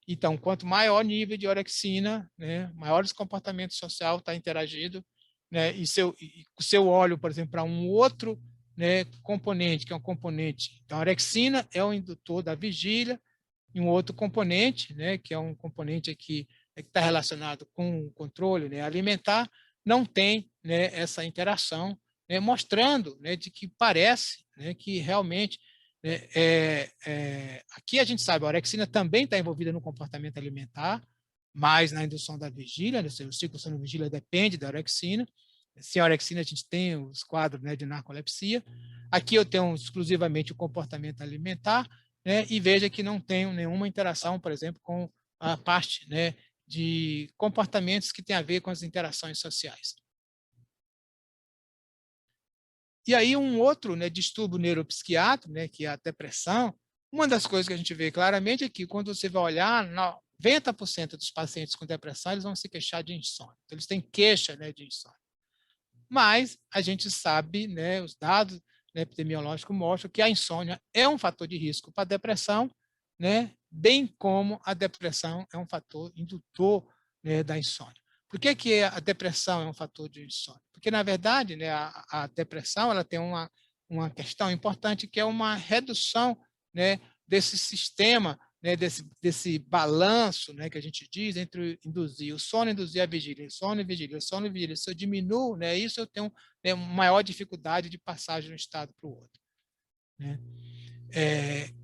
Então, quanto maior o nível de orexina, né, maiores comportamentos social está interagido, né, e se eu olho, por exemplo, para um outro, né, componente, que é um componente, então a orexina é o indutor da vigília, e um outro componente, né, que é um componente aqui que está relacionado com o controle, né, alimentar, não tem, né, essa interação, né, mostrando, né, de que parece, né, que realmente, né, aqui a gente sabe, a orexina também está envolvida no comportamento alimentar, mas na indução da vigília, né, o ciclo sono-vigília depende da orexina. Sem a orexina a gente tem os quadros, né, de narcolepsia. Aqui eu tenho exclusivamente o comportamento alimentar, né, e veja que não tenho nenhuma interação, por exemplo, com a parte, né, de comportamentos que tem a ver com as interações sociais. E aí um outro, né, distúrbio neuropsiquiátrico, né, que é a depressão, uma das coisas que a gente vê claramente é que quando você vai olhar, 90% dos pacientes com depressão eles vão se queixar de insônia. Então, eles têm queixa, né, de insônia. Mas a gente sabe, né, os dados, né, epidemiológicos mostram que a insônia é um fator de risco para a depressão, né, bem como a depressão é um fator indutor, né, da insônia. Por que a depressão é um fator de insônia? Porque, na verdade, né, a depressão ela tem uma questão importante, que é uma redução, né, desse sistema, né, desse balanço, né, que a gente diz entre induzir o sono e induzir a vigília, sono e vigília, sono e vigília. Se eu diminuo, né, isso eu tenho, né, maior dificuldade de passagem de um estado para o outro, né?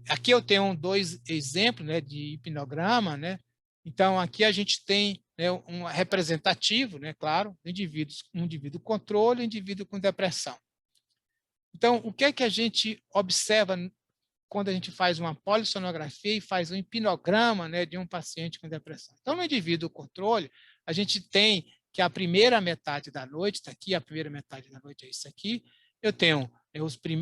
Aqui eu tenho dois exemplos, né, de hipnograma, né? Então aqui a gente tem, né, um representativo, né, claro, um indivíduo controle, um indivíduo com depressão. Então o que é que a gente observa quando a gente faz uma polissonografia e faz um hipnograma, né, de um paciente com depressão? Então, no indivíduo controle, a gente tem que a primeira metade da noite, está aqui, a primeira metade da noite é isso aqui, eu tenho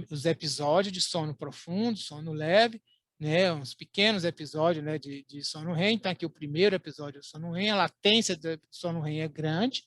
os episódios de sono profundo, sono leve, né, uns pequenos episódios, né, de sono REM. Então, aqui o primeiro episódio do sono REM, a latência do sono REM é grande,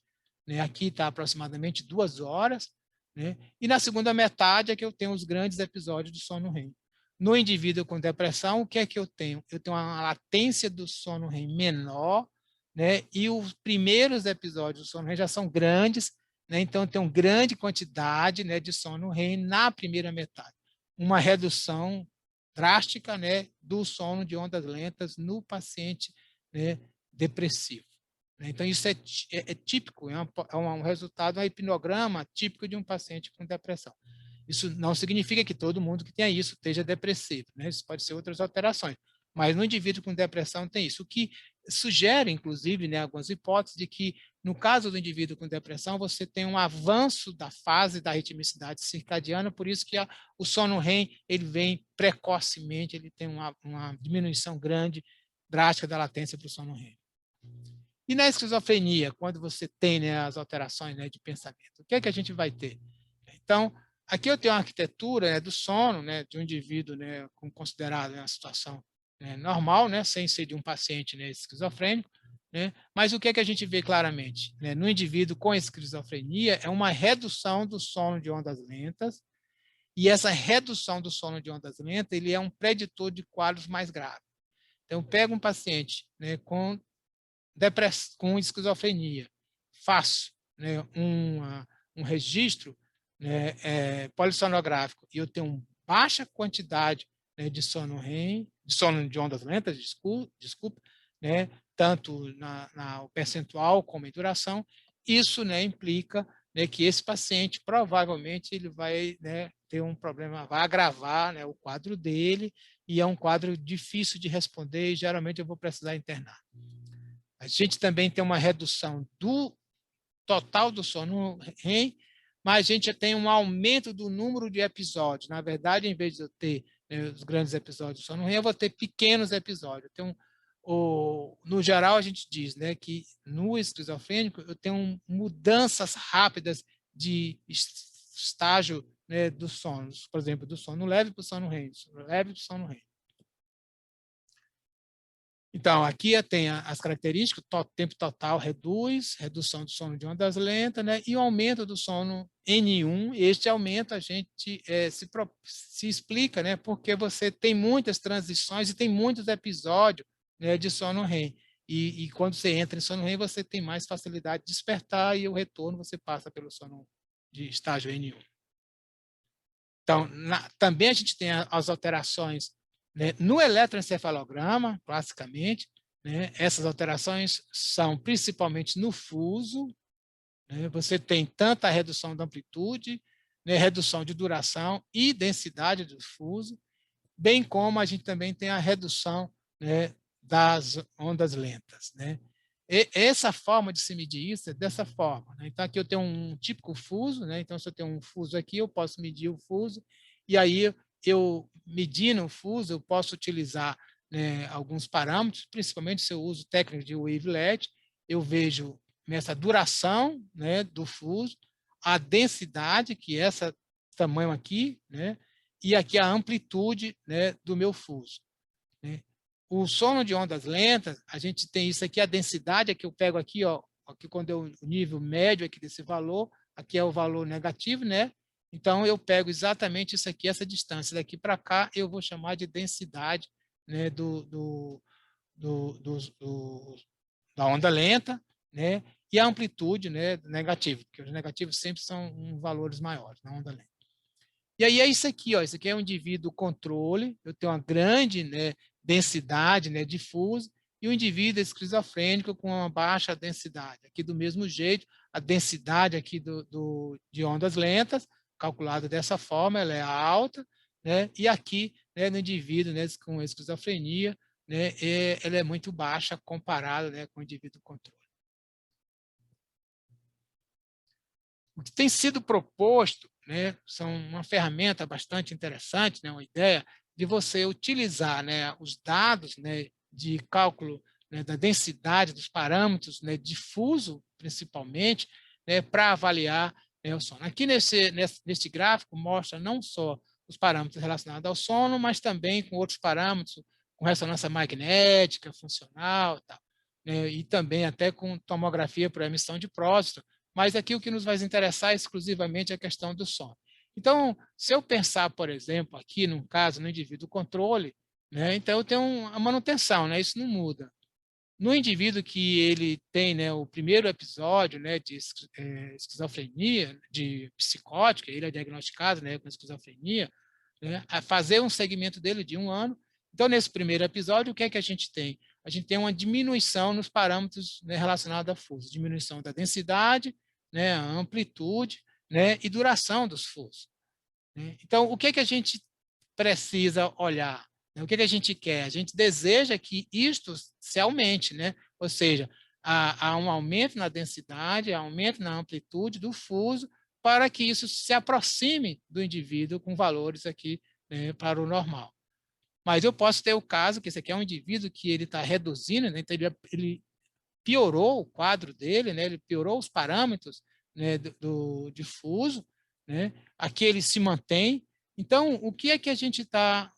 né, aqui está aproximadamente 2 horas, né, e na segunda metade é que eu tenho os grandes episódios do sono REM. No indivíduo com depressão, o que é que eu tenho? Eu tenho uma latência do sono REM menor, né, e os primeiros episódios do sono REM já são grandes, né, então eu tenho grande quantidade, né, de sono REM na primeira metade. Uma redução drástica, né, do sono de ondas lentas no paciente, né, depressivo. Então, isso é típico, é um resultado, um hipnograma típico de um paciente com depressão. Isso não significa que todo mundo que tenha isso esteja depressivo, né? Isso pode ser outras alterações. Mas no indivíduo com depressão tem isso, o que sugere, inclusive, né, algumas hipóteses de que, no caso do indivíduo com depressão, você tem um avanço da fase da ritmicidade circadiana, por isso que o sono REM ele vem precocemente, ele tem uma diminuição grande, drástica da latência para o sono REM. E na esquizofrenia, quando você tem, né, as alterações, né, de pensamento, o que é que a gente vai ter? Então, aqui eu tenho uma arquitetura, né, do sono, né, de um indivíduo, né, considerado uma situação, né, normal, né, sem ser de um paciente, né, esquizofrênico, né? Mas o que é que a gente vê claramente, né? No indivíduo com esquizofrenia é uma redução do sono de ondas lentas, e essa redução do sono de ondas lentas ele é um preditor de quadros mais graves. Então, eu pego um paciente, né, com com esquizofrenia, faço, né, um registro, né, polissonográfico, e eu tenho baixa quantidade, né, de sono REM, de sono de ondas lentas, desculpa, né, tanto o percentual como em duração, isso, né, implica, né, que esse paciente provavelmente ele vai, né, ter um problema, vai agravar, né, o quadro dele, e é um quadro difícil de responder, e geralmente eu vou precisar internar. A gente também tem uma redução do total do sono REM, mas a gente tem um aumento do número de episódios. Na verdade, em vez de eu ter, né, os grandes episódios do sono REM, eu vou ter pequenos episódios. Então, no geral, a gente diz, né, que no esquizofrênico eu tenho mudanças rápidas de estágio, né, dos sonos. Por exemplo, do sono leve para o sono REM, leve para o sono REM. Então, aqui tem as características, tempo total reduz, redução do sono de ondas lentas, né? E o aumento do sono N1. Este aumento a gente se explica, né? Porque você tem muitas transições e tem muitos episódios, né, de sono REM. E quando você entra em sono REM, você tem mais facilidade de despertar, e o retorno você passa pelo sono de estágio N1. Então, também a gente tem as alterações, né, no eletroencefalograma, classicamente, né, essas alterações são principalmente no fuso, né, você tem tanto a redução da amplitude, né, redução de duração e densidade do fuso, bem como a gente também tem a redução, né, das ondas lentas, né. E essa forma de se medir isso é dessa forma, né? Então, aqui eu tenho um típico fuso, né? Então, se eu tenho um fuso aqui, eu posso medir o fuso, e aí eu medindo o fuso, eu posso utilizar, né, alguns parâmetros, principalmente se eu uso técnica de wavelet, eu vejo nessa duração, né, do fuso, a densidade, que é esse tamanho aqui, né, e aqui a amplitude, né, do meu fuso, né. O sono de ondas lentas, a gente tem isso aqui, a densidade, que eu pego aqui, ó, aqui quando eu, o nível médio aqui desse valor, aqui é o valor negativo, né? Então, eu pego exatamente isso aqui, essa distância daqui para cá, eu vou chamar de densidade, né, da onda lenta, né? E a amplitude, né, negativa, porque os negativos sempre são valores maiores na onda lenta. E aí é isso aqui, ó, isso aqui é um indivíduo controle, eu tenho uma grande, né, densidade, né, difusa, e o indivíduo esquizofrênico com uma baixa densidade. Aqui do mesmo jeito, a densidade aqui de ondas lentas, calculada dessa forma, ela é alta, né, e aqui, né, no indivíduo, né, com esquizofrenia, né, ela é muito baixa comparada, né, com o indivíduo controle. O que tem sido proposto, né, são uma ferramenta bastante interessante, né, uma ideia de você utilizar, né, os dados, né, de cálculo, né, da densidade dos parâmetros, né, difuso, principalmente, né, para avaliar, né, o sono. Aqui nesse gráfico mostra não só os parâmetros relacionados ao sono, mas também com outros parâmetros, com ressonância magnética, funcional, tal, né, e também até com tomografia por emissão de próstata. Mas aqui o que nos vai interessar é exclusivamente a questão do sono. Então, se eu pensar, por exemplo, aqui num caso, no indivíduo controle, né, então eu tenho a manutenção, né, isso não muda. No indivíduo que ele tem, né, o primeiro episódio, né, de esquizofrenia, de psicótica, ele é diagnosticado, né, com esquizofrenia, né, a fazer um segmento dele de 1 ano. Então, nesse primeiro episódio, o que é que a gente tem? A gente tem uma diminuição nos parâmetros, né, relacionados a fuso, diminuição da densidade, né, a amplitude, né, e duração dos fusos, né? Então, o que é que a gente precisa olhar? O que é que a gente quer? A gente deseja que isto se aumente, né? Ou seja, há um aumento na densidade, aumento na amplitude do fuso, para que isso se aproxime do indivíduo com valores aqui, né, para o normal. Mas eu posso ter o caso que esse aqui é um indivíduo que ele está reduzindo, né? Então ele piorou o quadro dele, né? Ele piorou os parâmetros, né, do difuso, né? Aqui ele se mantém. Então, o que é que a gente está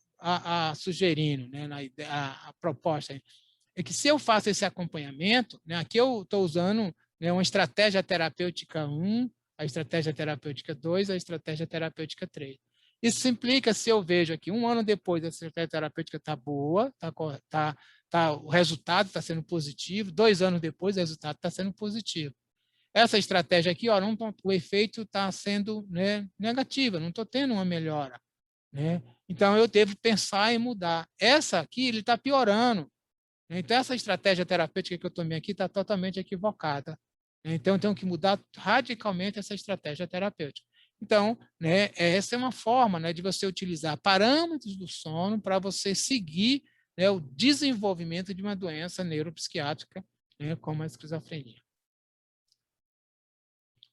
sugerindo, né, a proposta? É que se eu faço esse acompanhamento, né, aqui eu estou usando, né, uma estratégia terapêutica 1, a estratégia terapêutica 2, a estratégia terapêutica 3. Isso implica, se eu vejo aqui, 1 ano depois, a estratégia terapêutica está boa, o resultado está sendo positivo, 2 anos depois, o resultado está sendo positivo. Essa estratégia aqui, ó, o efeito está sendo, né, negativo, não estou tendo uma melhora, né? Então, eu devo pensar em mudar. Essa aqui, ele está piorando. Então, essa estratégia terapêutica que eu tomei aqui está totalmente equivocada. Então, eu tenho que mudar radicalmente essa estratégia terapêutica. Então, né, essa é uma forma, né, de você utilizar parâmetros do sono para você seguir, né, o desenvolvimento de uma doença neuropsiquiátrica, né, como a esquizofrenia.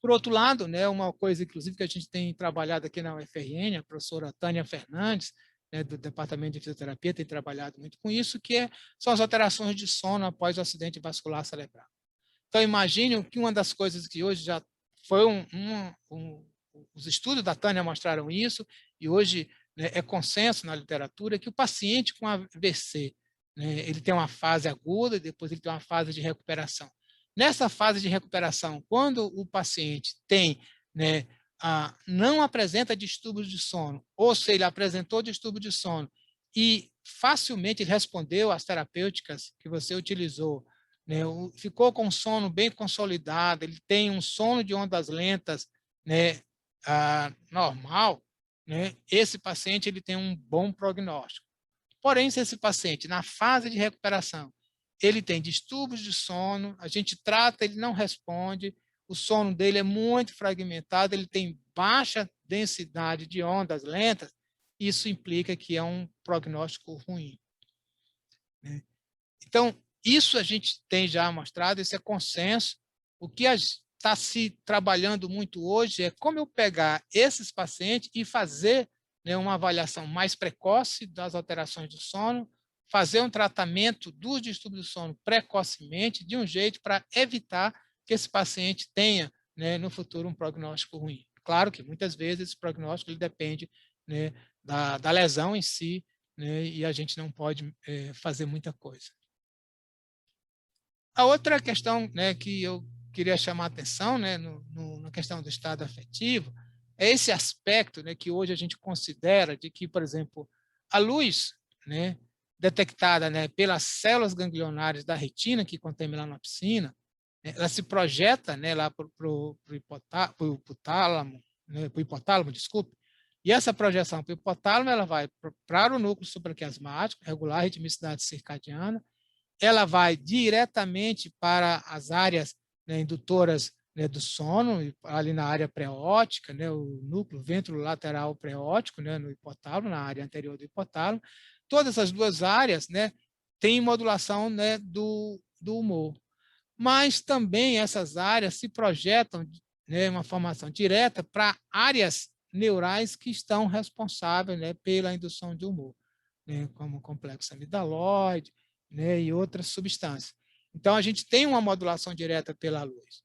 Por outro lado, né, uma coisa, inclusive, que a gente tem trabalhado aqui na UFRN, a professora Tânia Fernandes, né, do Departamento de Fisioterapia, tem trabalhado muito com isso, são as alterações de sono após o acidente vascular cerebral. Então, imagine que uma das coisas que hoje já foi os estudos da Tânia mostraram isso, e hoje, né, é consenso na literatura que o paciente com AVC, né, ele tem uma fase aguda e depois ele tem uma fase de recuperação. Nessa fase de recuperação, quando o paciente tem, né, não apresenta distúrbios de sono, ou se ele apresentou distúrbio de sono e facilmente respondeu às terapêuticas que você utilizou, né, ficou com um sono bem consolidado, ele tem um sono de ondas lentas, né, normal, né, esse paciente ele tem um bom prognóstico. Porém, se esse paciente, na fase de recuperação, ele tem distúrbios de sono, a gente trata, ele não responde, o sono dele é muito fragmentado, ele tem baixa densidade de ondas lentas, isso implica que é um prognóstico ruim, né? Então, isso a gente tem já mostrado, esse é consenso. O que está se trabalhando muito hoje é como eu pegar esses pacientes e fazer, né, uma avaliação mais precoce das alterações do sono, fazer um tratamento dos distúrbios do sono precocemente, de um jeito para evitar que esse paciente tenha, né, no futuro um prognóstico ruim. Claro que muitas vezes esse prognóstico ele depende, né, da lesão em si, né, e a gente não pode fazer muita coisa. A outra questão, né, que eu queria chamar a atenção, né, na questão do estado afetivo é esse aspecto, né, que hoje a gente considera de que, por exemplo, a luz, né, detectada, né, pelas células ganglionares da retina que contém melanopsina, ela se projeta, né, lá para o hipotálamo, né, para o hipotálamo, desculpe, e essa projeção para o hipotálamo ela vai para o núcleo supraquiasmático, regular a ritmicidade circadiana, ela vai diretamente para as áreas, né, indutoras, né, do sono, ali na área pré-óptica, né, o núcleo ventrolateral pré-óptico, né, no hipotálamo, na área anterior do hipotálamo. Todas essas duas áreas, né, têm modulação, né, do humor. Mas também essas áreas se projetam, né, uma formação direta para áreas neurais que estão responsáveis, né, pela indução de humor, né, como o complexo amidalóide, né, e outras substâncias. Então, a gente tem uma modulação direta pela luz,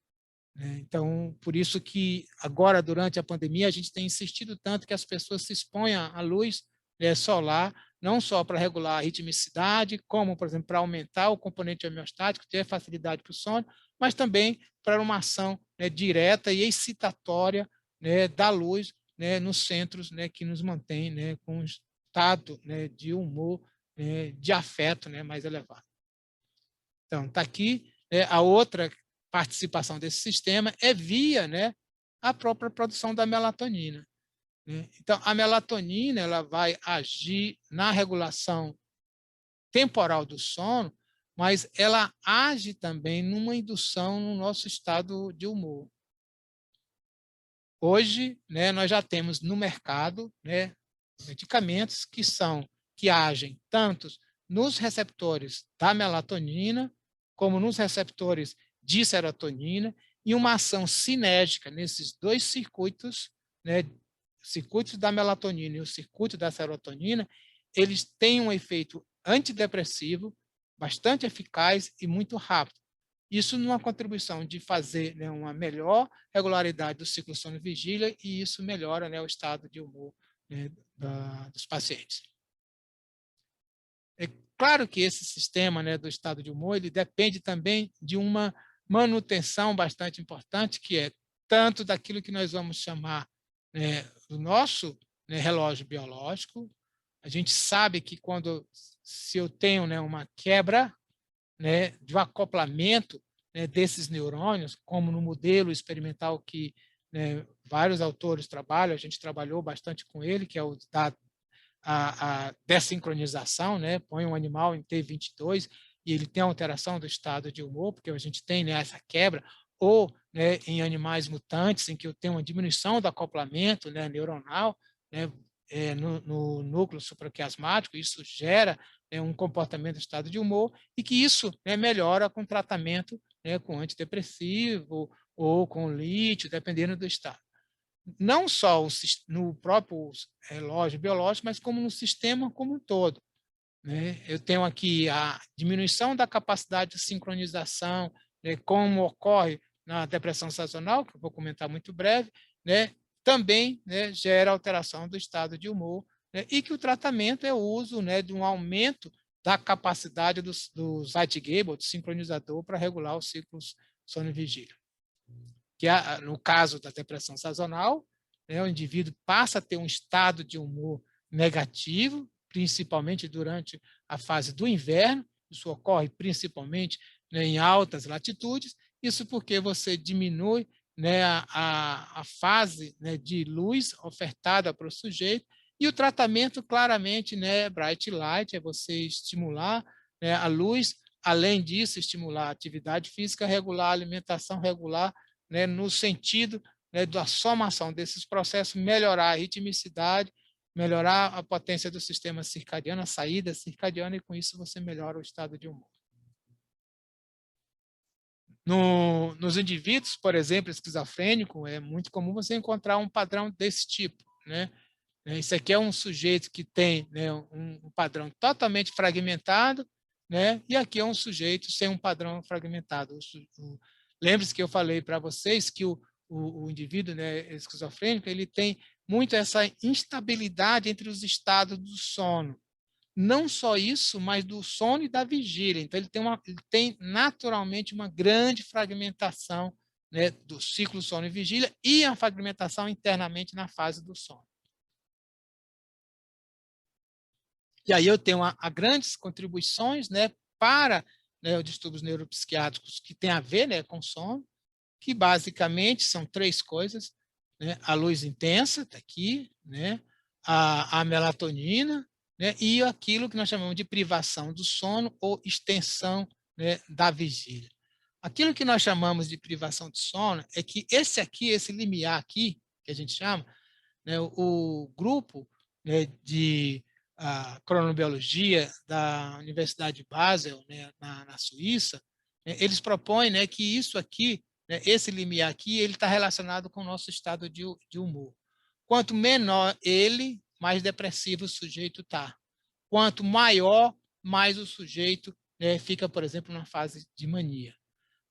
né? Então, por isso que agora, durante a pandemia, a gente tem insistido tanto que as pessoas se exponham à luz, né, solar, não só para regular a ritmicidade, como, por exemplo, para aumentar o componente homeostático, ter facilidade para o sono, mas também para uma ação, né, direta e excitatória, né, da luz, né, nos centros, né, que nos mantém, né, com um estado, né, de humor, de afeto, né, mais elevado. Então, está aqui, né, a outra participação desse sistema é via, né, a própria produção da melatonina, né? Então, a melatonina ela vai agir na regulação temporal do sono, mas ela age também numa indução no nosso estado de humor. Hoje, né, nós já temos no mercado, né, medicamentos que agem tanto nos receptores da melatonina, como nos receptores de serotonina, e uma ação sinérgica nesses dois circuitos, né, circuitos da melatonina e o circuito da serotonina, eles têm um efeito antidepressivo bastante eficaz e muito rápido. Isso numa contribuição de fazer, né, uma melhor regularidade do ciclo sono-vigília, e isso melhora, né, o estado de humor, né, dos pacientes. É claro que esse sistema, né, do estado de humor, ele depende também de uma manutenção bastante importante, que é tanto daquilo que nós vamos chamar, né, do nosso, né, relógio biológico. A gente sabe que se eu tenho, né, uma quebra, né, de um acoplamento, né, desses neurônios, como no modelo experimental que, né, vários autores trabalham, a gente trabalhou bastante com ele, que é o da a dessincronização, né? Põe um animal em T22 e ele tem alteração do estado de humor, porque a gente tem, né, essa quebra, ou, né, em animais mutantes, em que eu tenho uma diminuição do acoplamento, né, neuronal, né, no núcleo supraquiasmático, isso gera, né, um comportamento do estado de humor, e que isso, né, melhora com tratamento, né, com antidepressivo ou com lítio, dependendo do estado. Não só no próprio relógio biológico, mas como no sistema como um todo, né? Eu tenho aqui a diminuição da capacidade de sincronização, né, como ocorre na depressão sazonal, que eu vou comentar muito breve, né? Também, né, gera alteração do estado de humor, né? E que o tratamento é o uso, né, de um aumento da capacidade do Zeitgeber, do sincronizador, para regular os ciclos sono e vigília. Que no caso da depressão sazonal, né, o indivíduo passa a ter um estado de humor negativo, principalmente durante a fase do inverno. Isso ocorre principalmente, né, em altas latitudes. Isso porque você diminui, né, a fase, né, de luz ofertada para o sujeito, e o tratamento claramente, né, bright light, é você estimular, né, a luz, além disso, estimular a atividade física regular, a alimentação regular, né, no sentido, né, da somação desses processos, melhorar a ritmicidade, melhorar a potência do sistema circadiano, a saída circadiana, e com isso você melhora o estado de humor. Nos indivíduos, por exemplo, esquizofrênico, é muito comum você encontrar um padrão desse tipo, né? Isso aqui é um sujeito que tem, né, um padrão totalmente fragmentado, né? E aqui é um sujeito sem um padrão fragmentado. Lembre-se que eu falei para vocês que o indivíduo, né, esquizofrênico, ele tem muito essa instabilidade entre os estados do sono. Não só isso, mas do sono e da vigília. Então, ele tem naturalmente uma grande fragmentação, né, do ciclo sono e vigília, e a fragmentação internamente na fase do sono. E aí eu tenho grandes contribuições, né, para, né, os distúrbios neuropsiquiátricos que têm a ver, né, com sono, que basicamente são 3 coisas, né? A luz intensa, está aqui, né? A melatonina, né? E aquilo que nós chamamos de privação do sono ou extensão, né, da vigília. Aquilo que nós chamamos de privação do sono é que esse limiar aqui, que a gente chama, né, o grupo, né, de cronobiologia da Universidade de Basel, né, na Suíça, né, eles propõem, né, que isso aqui, né, esse limiar aqui, ele está relacionado com o nosso estado de humor. Quanto menor ele, mais depressivo o sujeito está. Quanto maior, mais o sujeito, né, fica, por exemplo, na fase de mania,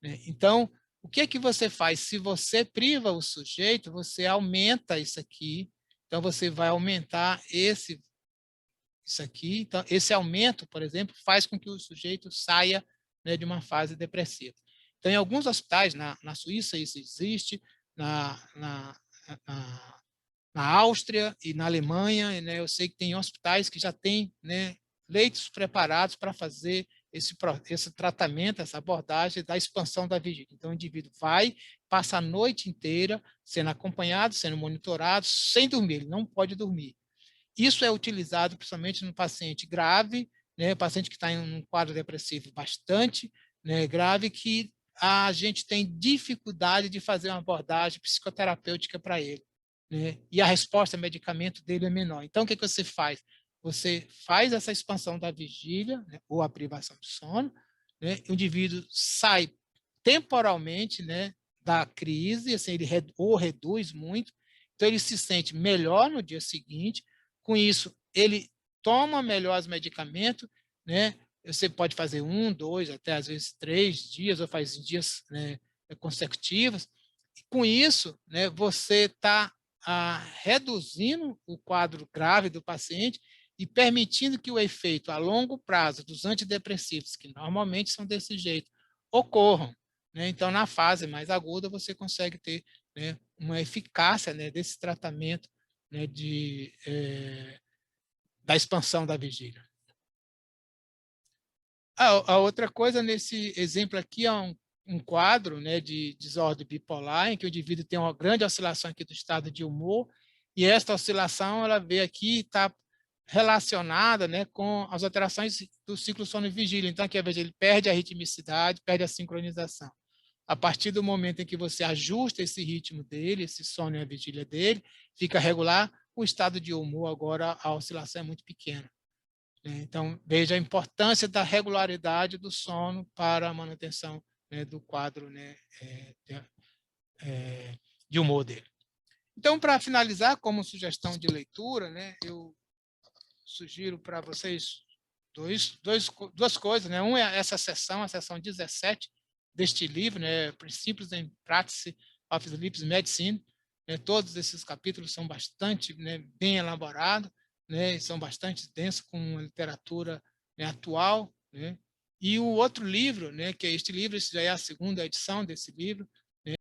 né? Então, o que é que você faz? Se você priva o sujeito, você aumenta isso aqui. Então, você vai aumentar isso aqui. Então, esse aumento, por exemplo, faz com que o sujeito saia, né, de uma fase depressiva. Então, em alguns hospitais, na Suíça isso existe, na Áustria e na Alemanha, né, eu sei que tem hospitais que já têm, né, leitos preparados para fazer esse tratamento, essa abordagem da expansão da vigília. Então, o indivíduo passa a noite inteira sendo acompanhado, sendo monitorado, sem dormir, ele não pode dormir. Isso é utilizado principalmente no paciente grave, né, paciente que está em um quadro depressivo bastante, né, grave, que a gente tem dificuldade de fazer uma abordagem psicoterapêutica para ele, né, e a resposta ao medicamento dele é menor. Então, o que você faz? Você faz essa expansão da vigília, né, ou a privação do sono, né, o indivíduo sai temporalmente, né, da crise, assim, ele ou reduz muito, então ele se sente melhor no dia seguinte. Com isso, ele toma melhor os medicamentos, né, você pode fazer 1, 2, até às vezes 3 dias, ou faz em dias, né, consecutivos. E com isso, né, você está reduzindo o quadro grave do paciente e permitindo que o efeito a longo prazo dos antidepressivos, que normalmente são desse jeito, ocorram, né? Então, na fase mais aguda, você consegue ter, né, uma eficácia, né, desse tratamento, né, da expansão da vigília. A outra coisa, nesse exemplo aqui, é um quadro, né, de desordem bipolar, em que o indivíduo tem uma grande oscilação aqui do estado de humor, e esta oscilação, ela vê aqui, está relacionada, né, com as alterações do ciclo sono e vigília. Então, aqui, às vezes, ele perde a ritmicidade, perde a sincronização. A partir do momento em que você ajusta esse ritmo dele, esse sono e a vigília dele, fica regular, o estado de humor agora, a oscilação é muito pequena. Então, veja a importância da regularidade do sono para a manutenção, né, do quadro, né, de humor dele. Então, para finalizar, como sugestão de leitura, né, eu sugiro para vocês duas coisas. Né? Uma é essa sessão, a sessão 17 deste livro, né, Principles and Practice of Sleep Medicine. Né? Todos esses capítulos são bastante, né, bem elaborados, né, são bastante densos, com literatura, né, atual. Né? E o outro livro, né, que é este livro, esse já é a segunda edição desse livro,